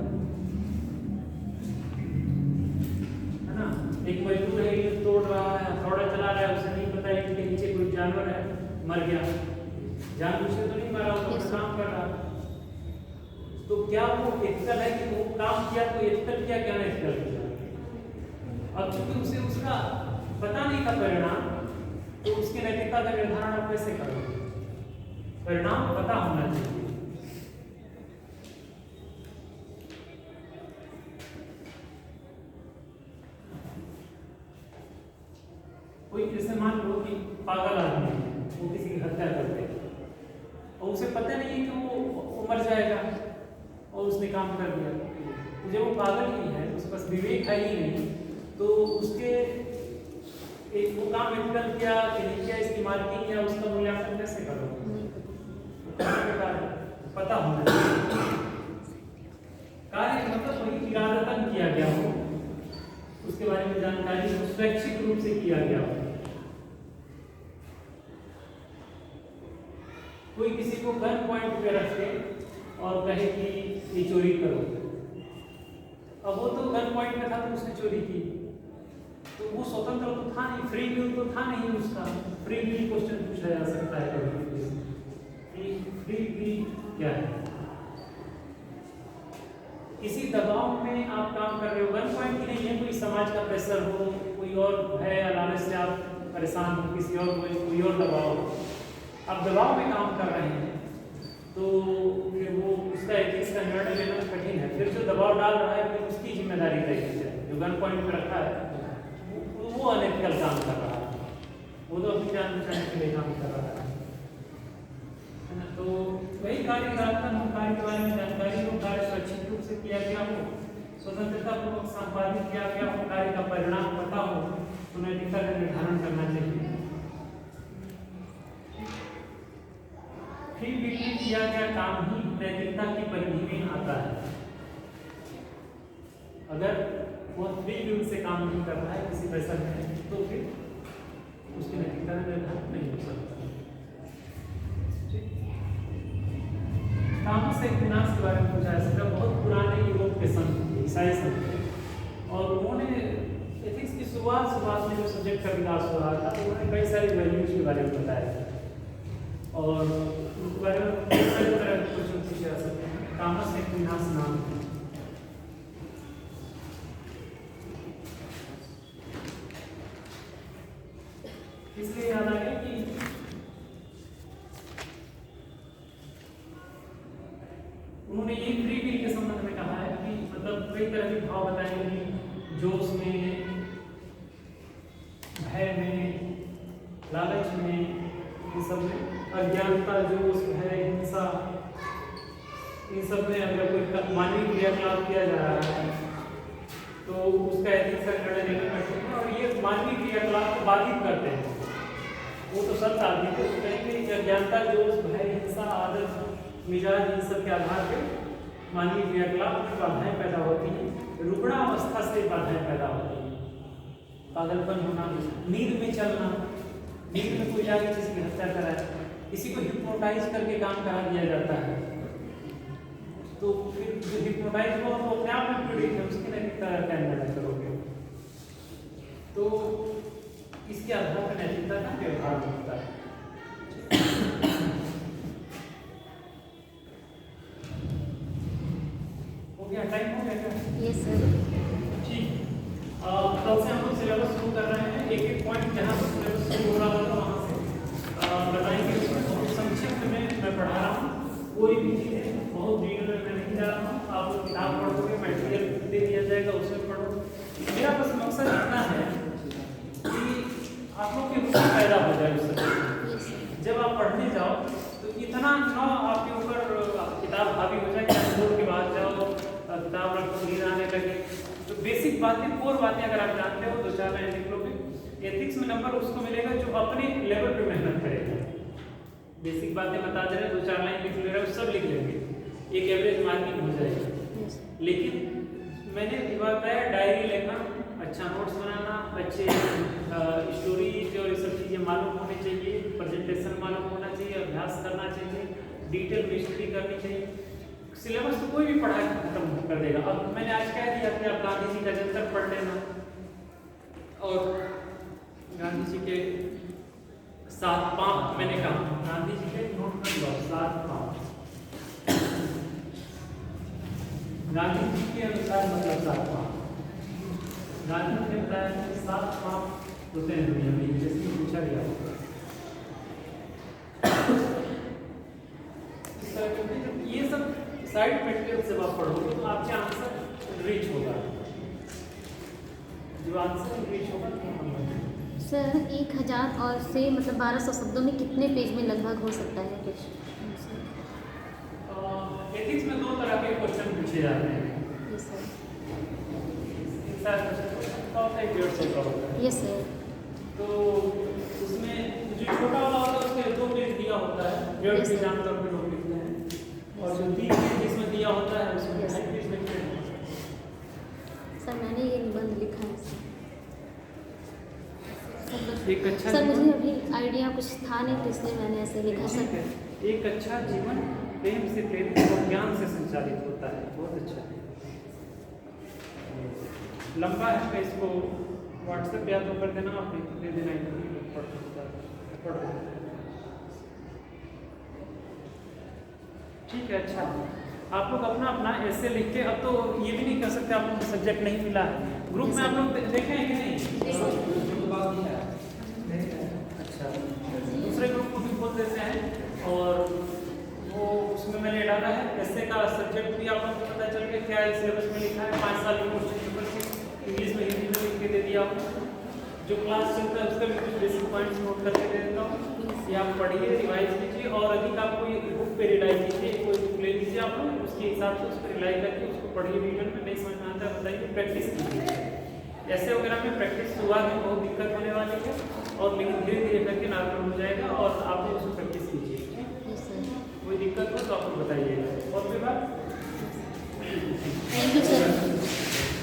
है ना, एक मजदूर है ये तोड़ रहा है, हथौड़ा चला रहा है, उसे नहीं पता है कि नीचे कोई जानवर है, मर गया, जानबूझ के तो नहीं मारा, वो तो काम कर रहा है। तो क्या वो एथिकल है कि वो काम किया तो एथिकल किया, क्या अनएथिकल किया? अब चूंकि उसे उसका पता नहीं था परिणाम, तो उसके नैतिकता का निर्धारण आप कैसे करोगे? परिणाम पता होना चाहिए। कोई जैसे मान लो कि पागल आदमी है, वो किसी की हत्या कर दे और उसे पता नहीं कि वो मर जाएगा और उसने काम कर दिया, तो जब वो पागल ही है, उसे पास विवेक है ही नहीं, तो उसके एक वो काम एथिकल किया कि नहीं किया, इसकी मार्किंग या उसका मूल्यांकन कैसे करोगे? पता होना चाहिए। कार्य मतलब वही इरादतन किया गया हो, उसके बारे में जानकारी स्वैच्छिक रूप से किया गया हो। कोई किसी को गन पॉइंट पे रखे और कहे कि ये चोरी करो, अब वो तो गन पॉइंट पे था तो उसने चोरी की, तो वो स्वतंत्र तो था नहीं, फ्री विल तो था नहीं उसका। फ्री विल क्वेश्चन पूछा जा सकता है कभी कि फ्री विल क्या है? किसी दबाव में आप काम कर रहे हो, गन पॉइंट ही नहीं है, कोई समाज का प्रेशर हो, कोई और भय या लालच से आप परेशान हो, किसी और कोई और दबाव हो, आप दबाव में काम कर रहे हैं, तो फिर वो उसका एथिक्स का निर्णय लेना कठिन है। फिर जो दबाव डाल रहा है फिर उसकी जिम्मेदारी तय की जाए। जो गन पॉइंट पे रखा है वो अनएथिकल काम कर रहा है, वो तो अपनी जान बचाने के लिए काम कर रहा है ना। तो वही कार्य इरादतन हो, कार्य के बारे में जानकारी हो, कार्य स्वैच्छिक रूप से किया गया हो, स्वतंत्रता पूर्वक संपादित किया गया हो, कार्य का परिणाम पता हो, तो नैतिकता का निर्धारण करना चाहिए। फ्री विल में किया गया काम ही नैतिकता की परिधि में आता है। अगर वो फ्री विल से काम नहीं कर रहा है किसी प्रेशर में, तो फिर उसकी नैतिकता का निर्धारण नहीं हो सकता। थॉमस एक्विनास के बारे में पूछा जा सकता है। बहुत पुराने यूरोप के संत थे, ईसाई संत थे, और उन्होंने एथिक्स की शुरुआत में जो सब्जेक्ट का विकास हो रहा था, उन्होंने कई सारी वैल्यूज के बारे में बताया और उनके बारे में कई सारी तरह के क्वेश्चन पूछे जा सकते हैं। थॉमस एक्विनास नाम है। इसलिए याद आ गया कि उन्होंने ये फ्री विल के संबंध में कहा है कि मतलब कई तरह के भाव बताए कि जोश में, भय में, लालच में, इन सब में, अज्ञानता, जोश, भय, हिंसा, इन सब में अगर कोई मानवीय क्रियाकलाप किया जा रहा है तो उसका एथिक्स का निर्णय लेना कठिन है। और ये मानवीय क्रियाकलाप को बाधित करते हैं, वो तो सब साबित है। कहेंगे कि अज्ञानता, जोश, भय, हिंसा, आदत, मिजाज, इन सब के आधार पर मानवीय क्रियाकलाप में बाधाएं पैदा होती हैं। रुग्णावस्था से बाधाएं पैदा होती हैं। पागलपन होना, नींद में चलना, नींद में कोई जाके किसी की हत्या कराए, किसी को हिप्नोटाइज करके काम करा दिया जाता है, तो फिर जो हिप्नोटाइज हुआ वो अपने आप में पीड़ित है, उसकी नैतिकता का निर्णय करोगे। तो इसके आधार पर नैतिकता का व्यवहार होता है। हो गया, टाइम हो गया क्या? Yes sir. ठीक, कल से हम लोग सिलेबस शुरू कर रहे हैं। एक एक पॉइंट जहाँ पर सिलेबस शुरू हो रहा होगा वहाँ से बताएंगे। बहुत संक्षिप्त में मैं पढ़ा रहा हूँ, कोई भी चीज़ें बहुत डिटेल में मैं नहीं जा रहा हूँ। आप लोग किताब पढ़ोगे, मटेरियल दे दिया जाएगा, उसमें पढ़ो। मेरा बस मकसद इतना है कि आप लोग की रुचि पैदा हो जाए उस सब्जेक्ट। जब आप पढ़ने जाओ तो इतना न आपके ऊपर किताब हावी हो जाए कि आप बोर्ड के बाद जाओ किताब रखो, नींद आने लगे। तो बेसिक बातें, कोर बातें अगर आप जानते हो, 2-4 लाइन लिख लोगे। एथिक्स में नंबर उसको मिलेगा जो अपने लेवल पे मेहनत करेगा। बेसिक बातें बता दे रहे, 2-4 लाइन लिख ले रहे हो, सब लिख लेंगे, एक एवरेज मार्किंग हो जाएगी। लेकिन मैंने बताया डायरी लिखना, अच्छा नोट्स बनाना, अच्छे स्टोरीज और ये सब चीज़ें मालूम होनी चाहिए, प्रेजेंटेशन मालूम होना चाहिए, अभ्यास करना चाहिए, डिटेल में स्टडी करनी चाहिए। सिलेबस तो कोई भी पढ़ाई खत्म कर देगा। अब मैंने आज कह दिया कि आप गांधी जी का जंतर पढ़ लेना और गांधी जी के 7 पाँव, मैंने कहा गांधी जी के नोट कर लो 7 पाँव, गांधी जी के अनुसार मतलब 7 पाँव। गांधी जी ने बताया कि 7 पाँव होते हैं दुनिया में, जैसे पूछा गया ये सब साइड मटेरियल जब आप पढ़ोगे तो आपके आंसर रीच होगा। जो आंसर रीच होगा तो सर 1000 और से मतलब 1200 शब्दों में कितने पेज में लगभग हो सकता है कुछ? एथिक्स में 2 तरह के क्वेश्चन पूछे जाते हैं। Yes sir. साल का होता है, 1.5 का होता है। Yes sir. तो उसमें जो छोटा वाला होता है उसके 2 पेज दिया होता है, 1.5 पेज आमतौर पर लोग लिखते हैं, और जो 3 पेज जिसमें दिया होता है उसमें 2.5 पेज लिखते हैं। सर मैंने ये निबंध लिखा है एक अच्छा सर। मुझे जीवन- अभी आइडिया कुछ था नहीं तो इसलिए मैंने ऐसे लिखा ठीक सर। है। एक अच्छा जीवन प्रेम से प्रेरित और ज्ञान से संचालित होता है, बहुत अच्छा है। लंबा है तो इसको व्हाट्सएप या तो कर देना, आप नहीं तो दे देना, पढ़ दो। ठीक है, अच्छा। आप लोग अपना अपना ऐसे लिख के, अब तो ये भी नहीं कर सकते आप लोग सब्जेक्ट नहीं मिला है, ग्रुप में आप लोग देखे हैं कि नहीं? अच्छा, दूसरे ग्रुप को भी खोल देते हैं, और वो उसमें मैंने डाला है ऐसे का सब्जेक्ट भी आप लोगों को पता चल गया क्या है सिलेबस में लिखा है। 5 साल के क्वेश्चन पेपर से इंग्लिश में हिंदी में लिख के दे दिया आपको। जो क्लास चलता है उसका भी कुछ बेसिक पॉइंट्स नोट करके दे देता हूँ, ये आप पढ़िए, रिवाइज कीजिए, और अधिक आपको ये बुक पे रिलाई कीजिए, कोई बुक ले लीजिए आप लोग, उसके हिसाब से उस पर रिलाई करके उसको पढ़िए। वीडियो में नहीं समझ में आता है बताइए, प्रैक्टिस कीजिए। ऐसे वगैरह में प्रैक्टिस शुरुआत में बहुत दिक्कत होने वाली है, और लेकिन धीरे धीरे करके नॉर्मल हो जाएगा, और आप लोग उसको प्रैक्टिस कीजिए। Yes sir. कोई दिक्कत हो तो आप लोग बताइएगा। और कोई बात? Thank you sir.